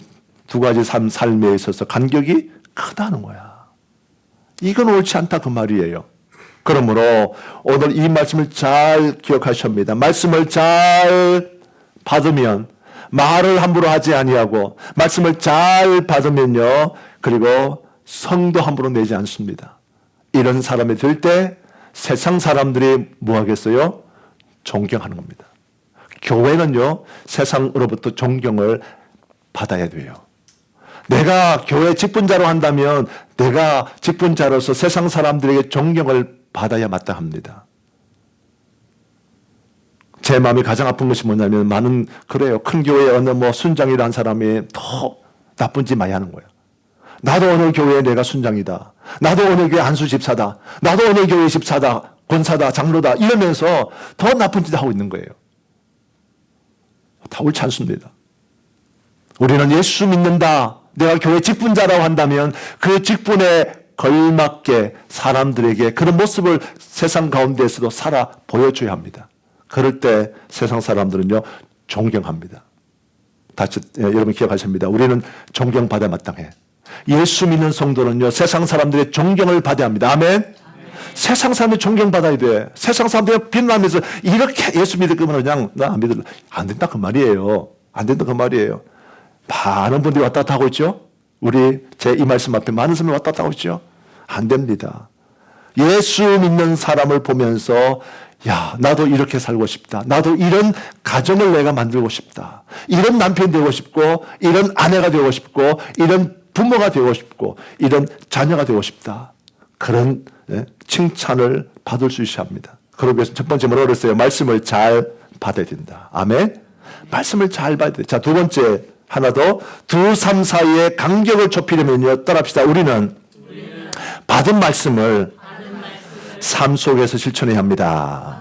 Speaker 1: 두 가지 삶에 있어서 간격이 크다는 거야. 이건 옳지 않다 그 말이에요. 그러므로 오늘 이 말씀을 잘 기억하셔야 합니다. 말씀을 잘 받으면 말을 함부로 하지 아니하고 말씀을 잘 받으면요. 그리고 성도 함부로 내지 않습니다. 이런 사람이 될 때 세상 사람들이 뭐 하겠어요? 존경하는 겁니다. 교회는요. 세상으로부터 존경을 받아야 돼요. 내가 교회 직분자로 한다면 내가 직분자로서 세상 사람들에게 존경을 받아야 마땅합니다. 제 마음이 가장 아픈 것이 뭐냐면 많은 그래요. 큰 교회에 어느 뭐 순장이라는 사람이 더 나쁜 짓 많이 하는 거예요. 나도 어느 교회에 내가 순장이다. 나도 어느 교회 안수 집사다. 나도 어느 교회 집사다. 권사다. 장로다. 이러면서 더 나쁜 짓 하고 있는 거예요. 다 옳지 않습니다. 우리는 예수 믿는다. 내가 교회 직분자라고 한다면 그 직분에 걸맞게 사람들에게 그런 모습을 세상 가운데에서도 살아 보여줘야 합니다. 그럴 때 세상 사람들은요 존경합니다. 다시 여러분 기억하십니다. 우리는 존경받아 마땅해. 예수 믿는 성도는요 세상 사람들의 존경을 받아야 합니다. 아멘. 세상 사람들이 존경받아야 돼. 세상 사람들이 빛나면서 이렇게 예수 믿을 거면 그냥 나 안 믿을래. 안 된다 그 말이에요. 안 된다 그 말이에요. 많은 분들이 왔다 갔다 하고 있죠. 우리 제 이 말씀 앞에 많은 사람이 왔다 갔다 하고 있죠. 안 됩니다. 예수 믿는 사람을 보면서 야 나도 이렇게 살고 싶다. 나도 이런 가정을 내가 만들고 싶다. 이런 남편이 되고 싶고 이런 아내가 되고 싶고 이런 부모가 되고 싶고 이런 자녀가 되고 싶다. 그런 칭찬을 받을 수 있어야 합니다. 그러기 위해서 첫 번째 뭐라고 그랬어요? 말씀을 잘 받아야 된다. 아멘. 말씀을 잘 받아야 돼. 자, 두 번째 하나 더. 두 삶 사이의 간격을 좁히려면요. 따라합시다. 우리는 받은 말씀을 삶 속에서 실천해야 합니다.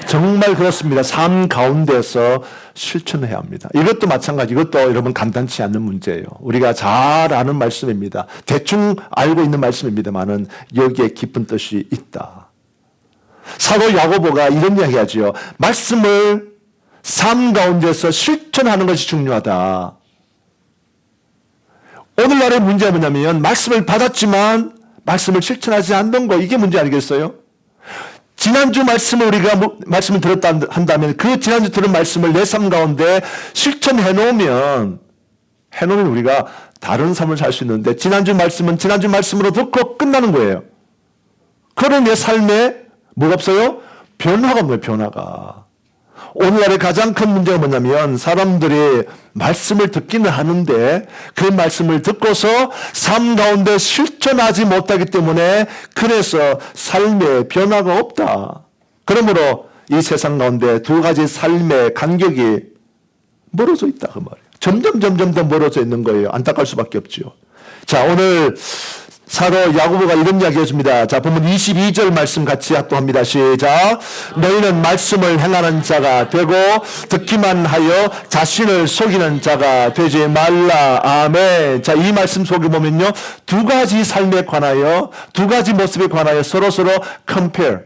Speaker 1: 정말 그렇습니다. 삶 가운데서 실천해야 합니다. 이것도 마찬가지. 이것도 여러분 간단치 않는 문제예요. 우리가 잘 아는 말씀입니다. 대충 알고 있는 말씀입니다만은 여기에 깊은 뜻이 있다. 사도 야고보가 이런 이야기하지요. 말씀을 삶 가운데서 실천하는 것이 중요하다. 오늘날의 문제가 뭐냐면 말씀을 받았지만 말씀을 실천하지 않는 거 이게 문제 아니겠어요? 지난주 말씀을 우리가 말씀을 들었다 한다면 그 지난주 들은 말씀을 내 삶 가운데 실천해 놓으면 우리가 다른 삶을 살 수 있는데 지난주 말씀은 지난주 말씀으로 듣고 끝나는 거예요. 그런 내 삶에 뭐가 없어요? 변화가 없는 거예요. 변화가. 오늘날의 가장 큰 문제가 뭐냐면 사람들이 말씀을 듣기는 하는데 그 말씀을 듣고서 삶 가운데 실천하지 못하기 때문에 그래서 삶에 변화가 없다. 그러므로 이 세상 가운데 두 가지 삶의 간격이 멀어져 있다 그 말이에요. 점점 더 멀어져 있는 거예요. 안타까울 수밖에 없죠. 자, 오늘 사도 야고보가 이런 이야기 해줍니다. 자, 보면 22절 말씀 같이 합독합니다. 시작. 너희는 말씀을 행하는 자가 되고 듣기만 하여 자신을 속이는 자가 되지 말라. 아멘. 자, 이 말씀 속에 보면요. 두 가지 삶에 관하여 두 가지 모습에 관하여 서로서로 compare.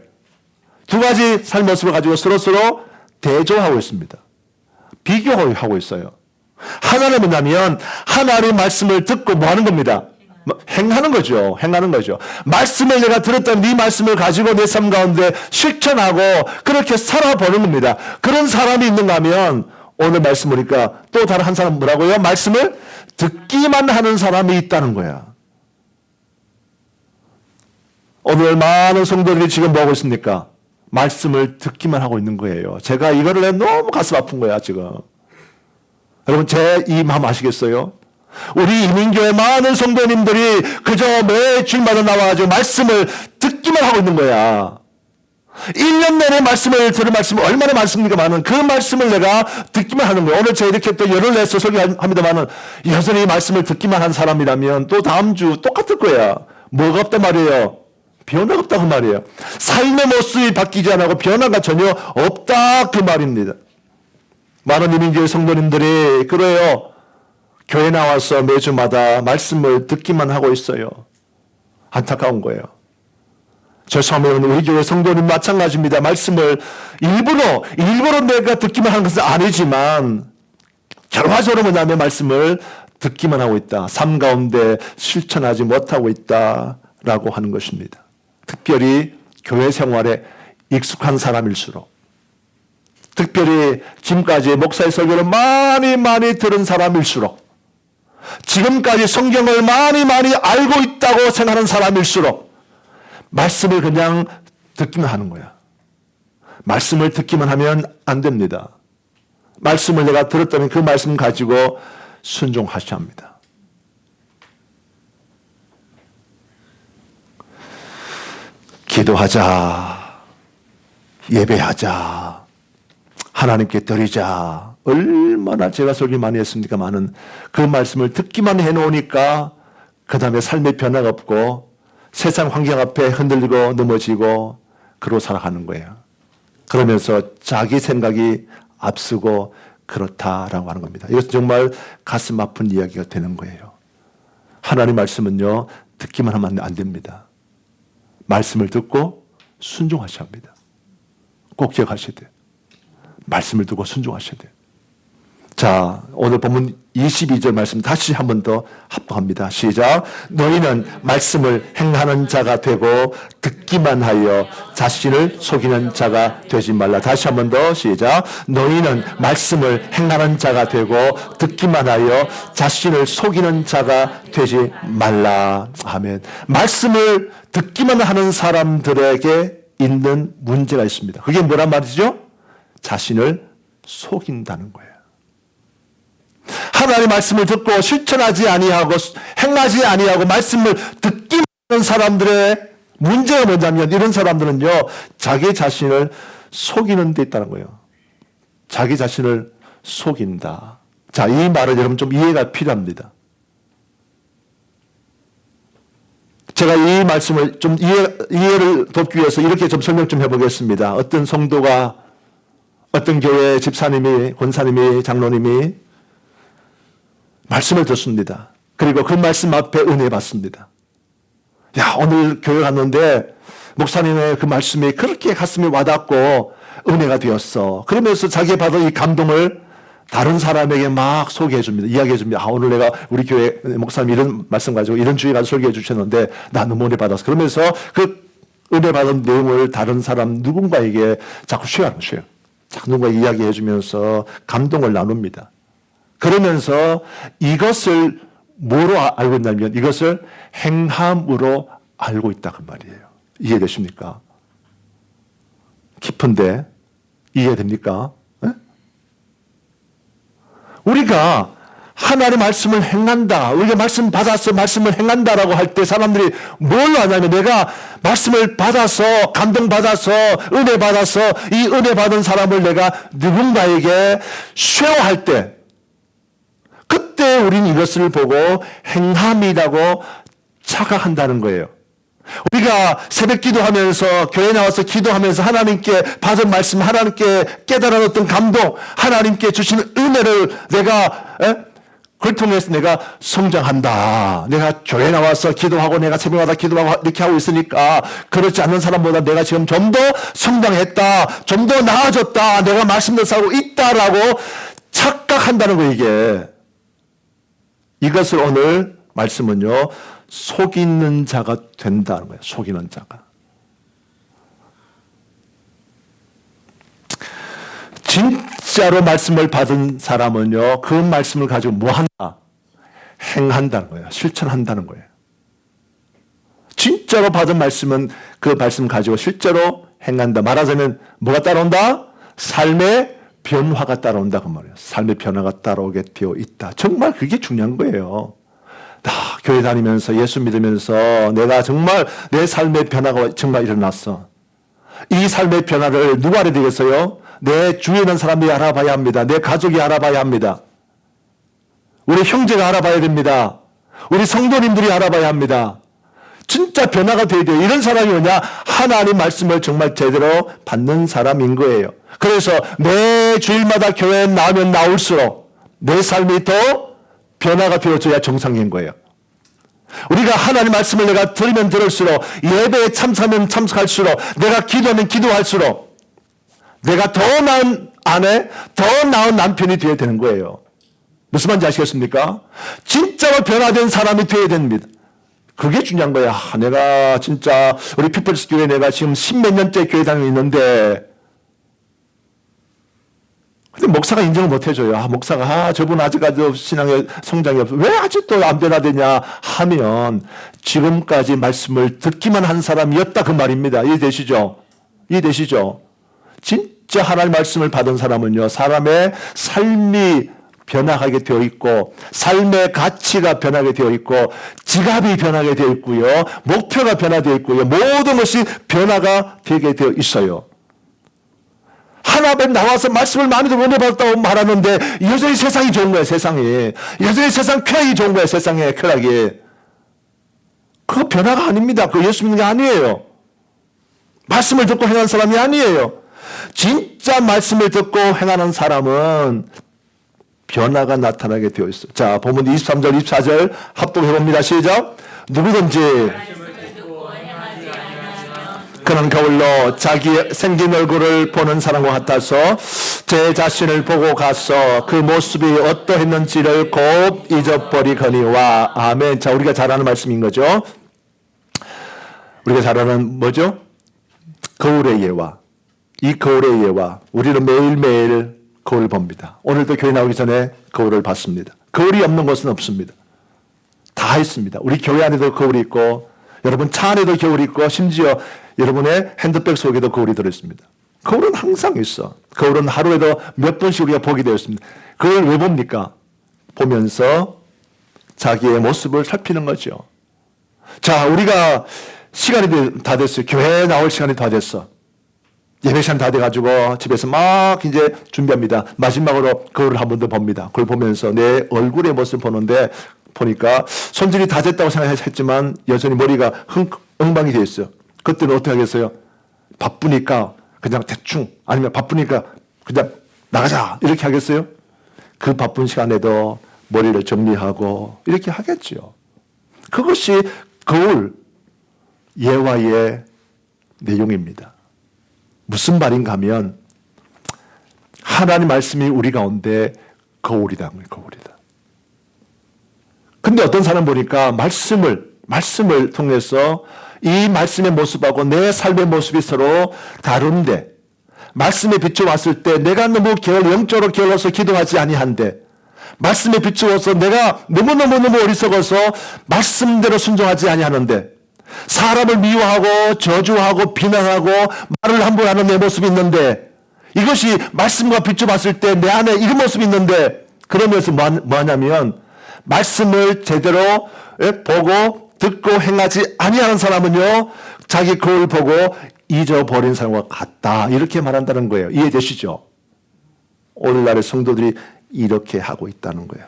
Speaker 1: 두 가지 삶 모습을 가지고 서로서로 대조하고 있습니다. 비교하고 있어요. 하나는 뭐냐면 하나님의 말씀을 듣고 뭐 하는 겁니다. 행하는 거죠. 행하는 거죠. 말씀을 내가 들었던 네 말씀을 가지고 내 삶 가운데 실천하고 그렇게 살아보는 겁니다. 그런 사람이 있는가 하면 오늘 말씀 보니까 또 다른 한 사람 뭐라고요? 말씀을 듣기만 하는 사람이 있다는 거야. 오늘 많은 성도들이 지금 뭐 하고 있습니까? 말씀을 듣기만 하고 있는 거예요. 제가 이거를 내 너무 가슴 아픈 거야 지금. 여러분 제 이 마음 아시겠어요? 우리 이민교회 많은 성도님들이 그저 매 주일마다 나와가지고 말씀을 듣기만 하고 있는 거야. 1년 내내 말씀을 들은 말씀은 얼마나 많습니까? 많은 그 말씀을 내가 듣기만 하는 거예요. 오늘 제가 이렇게 또 열을 내서 소개합니다만은 여전히 말씀을 듣기만 한 사람이라면 또 다음 주 똑같을 거야. 뭐가 없단 말이에요? 변화가 없다 그 말이에요. 삶의 모습이 바뀌지 않고 변화가 전혀 없다 그 말입니다. 많은 이민교회 성도님들이 그래요. 교회 나와서 매주마다 말씀을 듣기만 하고 있어요. 안타까운 거예요. 죄송합니다. 우리 교회 성도님 마찬가지입니다. 말씀을 일부러 내가 듣기만 하는 것은 아니지만 결과적으로 뭐냐면 말씀을 듣기만 하고 있다. 삶 가운데 실천하지 못하고 있다라고 하는 것입니다. 특별히 교회 생활에 익숙한 사람일수록, 특별히 지금까지 목사의 설교를 많이 들은 사람일수록, 지금까지 성경을 많이 알고 있다고 생각하는 사람일수록 말씀을 그냥 듣기만 하는 거야. 말씀을 듣기만 하면 안 됩니다. 말씀을 내가 들었다면 그 말씀 가지고 순종하셔야 합니다. 기도하자, 예배하자, 하나님께 드리자. 얼마나 제가 설교 많이 했습니까? 많은 그 말씀을 듣기만 해놓으니까 그 다음에 삶의 변화가 없고 세상 환경 앞에 흔들리고 넘어지고 그러고 살아가는 거예요. 그러면서 자기 생각이 앞서고 그렇다라고 하는 겁니다. 이것은 정말 가슴 아픈 이야기가 되는 거예요. 하나님 말씀은요, 듣기만 하면 안 됩니다. 말씀을 듣고 순종하셔야 합니다. 꼭 기억하셔야 돼요. 말씀을 듣고 순종하셔야 돼요. 자, 오늘 본문 22절 말씀 다시 한 번 더 합독합니다. 시작. 너희는 말씀을 행하는 자가 되고 듣기만 하여 자신을 속이는 자가 되지 말라. 다시 한 번 더 시작. 너희는 말씀을 행하는 자가 되고 듣기만 하여 자신을 속이는 자가 되지 말라. 아멘. 말씀을 듣기만 하는 사람들에게 있는 문제가 있습니다. 그게 뭐란 말이죠? 자신을 속인다는 거예요. 하나님의 말씀을 듣고 실천하지 아니하고 행하지 아니하고 말씀을 듣기만 하는 사람들의 문제가 뭐냐면, 이런 사람들은요, 자기 자신을 속이는 데 있다는 거예요. 자기 자신을 속인다. 자, 이 말을 여러분 좀 이해가 필요합니다. 제가 이 말씀을 좀 이해를 돕기 위해서 이렇게 좀 설명 좀 해보겠습니다. 어떤 성도가, 어떤 교회 집사님이, 권사님이, 장로님이 말씀을 듣습니다. 그리고 그 말씀 앞에 은혜 받습니다. 야, 오늘 교회 갔는데 목사님의 그 말씀이 그렇게 가슴에 와닿고 은혜가 되었어. 그러면서 자기가 받은 이 감동을 다른 사람에게 막 소개해 줍니다. 이야기해 줍니다. 아, 오늘 내가 우리 교회 목사님 이런 말씀 가지고 이런 주에 가서 설교해 주셨는데 나 너무 은혜 받았어. 그러면서 그 은혜 받은 내용을 다른 사람 누군가에게 자꾸 쉐어하는 거예요. 자꾸 누군가 이야기해 주면서 감동을 나눕니다. 그러면서 이것을 뭐로 알고 있냐면 이것을 행함으로 알고 있다 그 말이에요. 이해되십니까? 깊은데 이해됩니까? 네? 우리가 하나님의 말씀을 행한다, 우리가 말씀 받아서 말씀을 행한다라고 할 때 사람들이 뭘 하냐면, 내가 말씀을 받아서 감동받아서 은혜 받아서 이 은혜 받은 사람을 내가 누군가에게 쉐어할 때, 그때 우리는 이것을 보고 행함이라고 착각한다는 거예요. 우리가 새벽 기도하면서 교회 나와서 기도하면서 하나님께 받은 말씀, 하나님께 깨달은 어떤 감동, 하나님께 주시는 은혜를 내가 그걸 통해서 내가 성장한다. 내가 교회 나와서 기도하고 내가 새벽마다 기도하고 이렇게 하고 있으니까 그렇지 않는 사람보다 내가 지금 좀 더 성장했다, 좀 더 나아졌다, 내가 말씀을 사고 있다라고 착각한다는 거예요. 이게. 이것을 오늘 말씀은요, 속이는 자가 된다는 거예요. 속이는 자가. 진짜로 말씀을 받은 사람은요, 그 말씀을 가지고 뭐 한다? 행한다는 거예요. 실천한다는 거예요. 진짜로 받은 말씀은 그 말씀 가지고 실제로 행한다. 말하자면 뭐가 따라온다? 삶의 변화가 따라온다 그 말이에요. 삶의 변화가 따라오게 되어 있다. 정말 그게 중요한 거예요. 교회 다니면서 예수 믿으면서 내가 정말 내 삶의 변화가 정말 일어났어. 이 삶의 변화를 누가 알아야 되겠어요? 내 주위에 있는 사람이 알아봐야 합니다. 내 가족이 알아봐야 합니다. 우리 형제가 알아봐야 됩니다. 우리 성도님들이 알아봐야 합니다. 진짜 변화가 되어야 돼요. 이런 사람이 뭐냐? 하나님 말씀을 정말 제대로 받는 사람인 거예요. 그래서 매 주일마다 교회에 나오면 나올수록 내 삶이 더 변화가 되어져야 정상인 거예요. 우리가 하나님 말씀을 내가 들으면 들을수록, 예배에 참석하면 참석할수록, 내가 기도하면 기도할수록 내가 더 나은 아내, 더 나은 남편이 되어야 되는 거예요. 무슨 말인지 아시겠습니까? 진짜로 변화된 사람이 되어야 됩니다. 그게 중요한 거야. 내가 진짜 우리 피플스 교회 내가 지금 10몇 년째 교회 다니고 있는데, 근데 목사가 인정을 못 해줘요. 목사가 저분 아직까지도 신앙의 성장이 없어. 왜 아직도 안 변화되냐 하면 지금까지 말씀을 듣기만 한 사람이었다 그 말입니다. 이해되시죠? 이해되시죠? 진짜 하나님 말씀을 받은 사람은요, 사람의 삶이 변화하게 되어 있고, 삶의 가치가 변하게 되어 있고, 지갑이 변하게 되어 있고요, 목표가 변화되어 있고요, 모든 것이 변화가 되게 되어 있어요. 하나 앞에 나와서 말씀을 많이도 은혜 받았다고 말하는데 여전히 세상이 좋은 거예요. 세상이 여전히 세상 쾌락이 좋은 거예요. 세상의 쾌락이. 그거 변화가 아닙니다. 그거 예수 믿는 게 아니에요. 말씀을 듣고 행하는 사람이 아니에요. 진짜 말씀을 듣고 행하는 사람은 변화가 나타나게 되어 있어요. 자, 본문 23절 24절 합독해봅니다. 시작. 누구든지 그는 거울로 자기 생긴 얼굴을 보는 사람과 같아서 제 자신을 보고 가서 그 모습이 어떠했는지를 곧 잊어버리거니와. 아멘. 자, 우리가 잘 아는 말씀인 거죠. 우리가 잘 아는 뭐죠? 거울의 예화. 이 거울의 예화. 우리는 매일매일 거울을 봅니다. 오늘도 교회 나오기 전에 거울을 봤습니다. 거울이 없는 곳은 없습니다. 다 있습니다. 우리 교회 안에도 거울이 있고, 여러분 차 안에도 거울이 있고, 심지어 여러분의 핸드백 속에도 거울이 들어있습니다. 거울은 항상 있어. 거울은 하루에도 몇 번씩 우리가 보게 되어 있습니다. 그걸 왜 봅니까? 보면서 자기의 모습을 살피는 거죠. 자, 우리가 시간이 다 됐어요. 교회에 나올 시간이 다 됐어. 예배 시간 다 돼가지고 집에서 막 이제 준비합니다. 마지막으로 거울을 한 번 더 봅니다. 그걸 보면서 내 얼굴의 모습을 보는데, 보니까 손질이 다 됐다고 생각했지만 여전히 머리가 엉망이 되어 있어요. 그때는 어떻게 하겠어요? 바쁘니까 그냥 대충, 아니면 바쁘니까 그냥 나가자 이렇게 하겠어요? 그 바쁜 시간에도 머리를 정리하고 이렇게 하겠죠. 그것이 거울 예화의 내용입니다. 무슨 말인가 하면 하나님 말씀이 우리 가운데 거울이다. 거울이다. 근데 어떤 사람 보니까 말씀을 통해서 이 말씀의 모습하고 내 삶의 모습이 서로 다른데, 말씀에 비춰왔을 때 내가 너무 영적으로 게을러서 기도하지 아니한데, 말씀에 비추어서 내가 너무너무 어리석어서 말씀대로 순종하지 아니하는데, 사람을 미워하고 저주하고 비난하고 말을 함부로 하는 내 모습이 있는데, 이것이 말씀과 비춰봤을 때 내 안에 이런 모습이 있는데, 그러면서 뭐하냐면 말씀을 제대로 보고 듣고 행하지 아니하는 사람은요, 자기 거울 보고 잊어버린 사람과 같다, 이렇게 말한다는 거예요. 이해되시죠? 오늘날의 성도들이 이렇게 하고 있다는 거예요.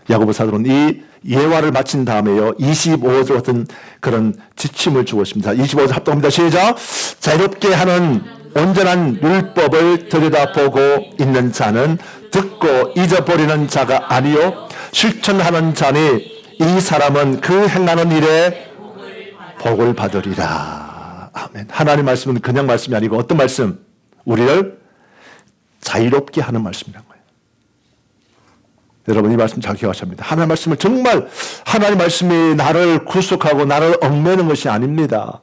Speaker 1: 야고보 사도는 이 예화를 마친 다음에요, 25절 같은 그런 지침을 주고 있습니다. 25절 합동합니다. 시작. 자유롭게 하는 온전한 율법을 들여다보고 있는 자는 듣고 잊어버리는 자가 아니요 실천하는 자니 이 사람은 그 행하는 일에 복을 받으리라. 아멘. 하나님 말씀은 그냥 말씀이 아니고 어떤 말씀? 우리를 자유롭게 하는 말씀이란 거예요. 여러분 이 말씀 잘 기억하셔야 합니다. 하나님 말씀을 정말, 하나님 말씀이 나를 구속하고 나를 얽매는 것이 아닙니다.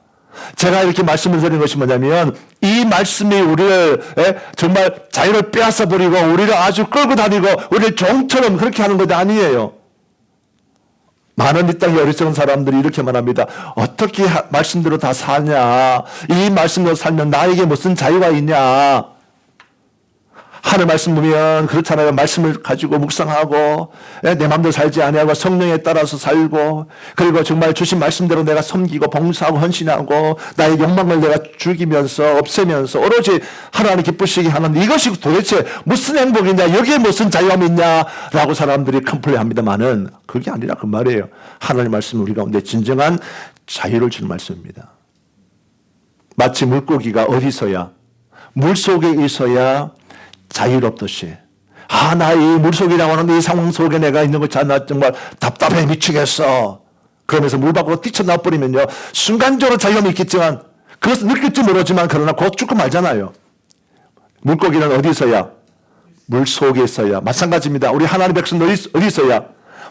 Speaker 1: 제가 이렇게 말씀을 드리는 것이 뭐냐면, 이 말씀이 우리를 정말 자유를 빼앗아 버리고 우리를 아주 끌고 다니고 우리를 종처럼 그렇게 하는 것이 아니에요. 많은 이 땅의 어리석은 사람들이 이렇게 말합니다. 어떻게 말씀대로 다 사냐? 이 말씀대로 살면 나에게 무슨 자유가 있냐? 하늘 말씀 보면 그렇잖아요. 말씀을 가지고 묵상하고 내 마음대로 살지 아니하고 성령에 따라서 살고, 그리고 정말 주신 말씀대로 내가 섬기고 봉사하고 헌신하고 나의 욕망을 내가 죽이면서 없애면서 오로지 하나님 기쁘시게 하는, 이것이 도대체 무슨 행복이냐, 여기에 무슨 자유함이 있냐라고 사람들이 컴플레인합니다만은 그게 아니라 그 말이에요. 하나님 말씀은 우리 가운데 진정한 자유를 주는 말씀입니다. 마치 물고기가 어디서야, 물속에 있어야 자유롭듯이 나 이 물속에 나오는 이 상황 속에 내가 있는 거 나 정말 답답해 미치겠어. 그러면서 물 밖으로 뛰쳐나와 버리면요. 순간적으로 자유함이 있겠지만 그것을 느낄지 모르지만 그러나 곧 죽고 말잖아요. 물고기는 어디 있어야? 물 속에 있어야. 마찬가지입니다. 우리 하나님의 백성들 어디 있어야?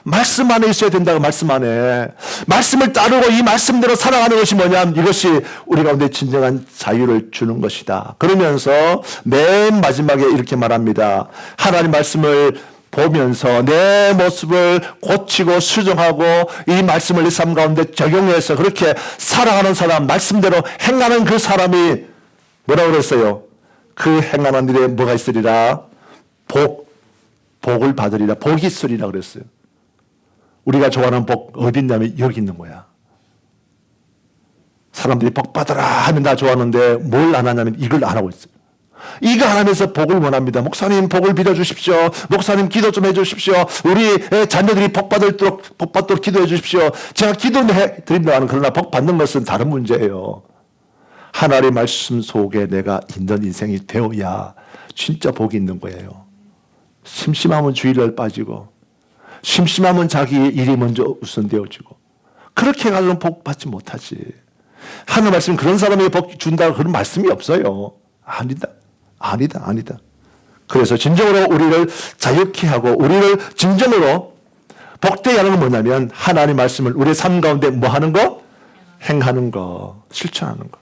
Speaker 1: 말씀 안에 있어야 된다고. 말씀 안에. 말씀을 따르고 이 말씀대로 살아가는 것이 뭐냐면 이것이 우리 가운데 진정한 자유를 주는 것이다. 그러면서 맨 마지막에 이렇게 말합니다. 하나님 말씀을 보면서 내 모습을 고치고 수정하고 이 말씀을 내 삶 가운데 적용해서 그렇게 살아가는 사람, 말씀대로 행하는 그 사람이 뭐라고 그랬어요? 그 행하는 일에 뭐가 있으리라? 복을 받으리라. 복이 있으리라 그랬어요. 우리가 좋아하는 복 어디 있냐면 여기 있는 거야. 사람들이 복 받아라 하면 다 좋아하는데 뭘 안 하냐면 이걸 안 하고 있어요. 이거 안 하면서 복을 원합니다. 목사님 복을 빌어주십시오. 목사님 기도 좀 해주십시오. 우리 자녀들이 복 받도록 기도해 주십시오. 제가 기도해 드린다는 그러나 복 받는 것은 다른 문제예요. 하나님의 말씀 속에 내가 있는 인생이 되어야 진짜 복이 있는 거예요. 심심하면 주일날 빠지고 심심하면 자기 일이 먼저 우선되어지고 그렇게 가면 복 받지 못하지. 하나님 말씀 그런 사람에게 복 준다 그런 말씀이 없어요. 아니다. 그래서 진정으로 우리를 자유케 하고 우리를 진정으로 복되게 하는 건 뭐냐면 하나님 말씀을 우리의 삶 가운데 뭐 하는 거? 행하는 거, 실천하는 거.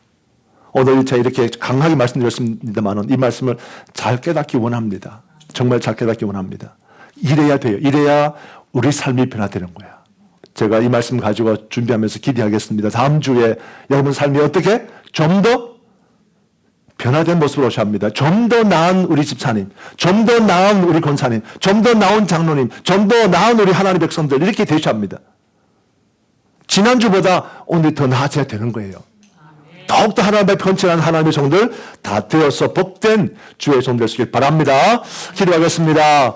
Speaker 1: 오늘 제가 이렇게 강하게 말씀드렸습니다만 이 말씀을 잘 깨닫기 원합니다. 정말 잘 깨닫기 원합니다. 이래야 돼요. 이래야 우리 삶이 변화되는 거야. 제가 이 말씀 가지고 준비하면서 기대하겠습니다. 다음 주에 여러분 삶이 어떻게? 좀 더 변화된 모습으로 오셔야 합니다. 좀 더 나은 우리 집사님, 좀 더 나은 우리 권사님, 좀 더 나은 장로님, 좀 더 나은 우리 하나님의 백성들 이렇게 되셔야 합니다. 지난주보다 오늘 더 나아져야 되는 거예요. 더욱더 하나님의 건실한 하나님의 종들 다 되어서 복된 주의 종 되시길 바랍니다. 기도하겠습니다.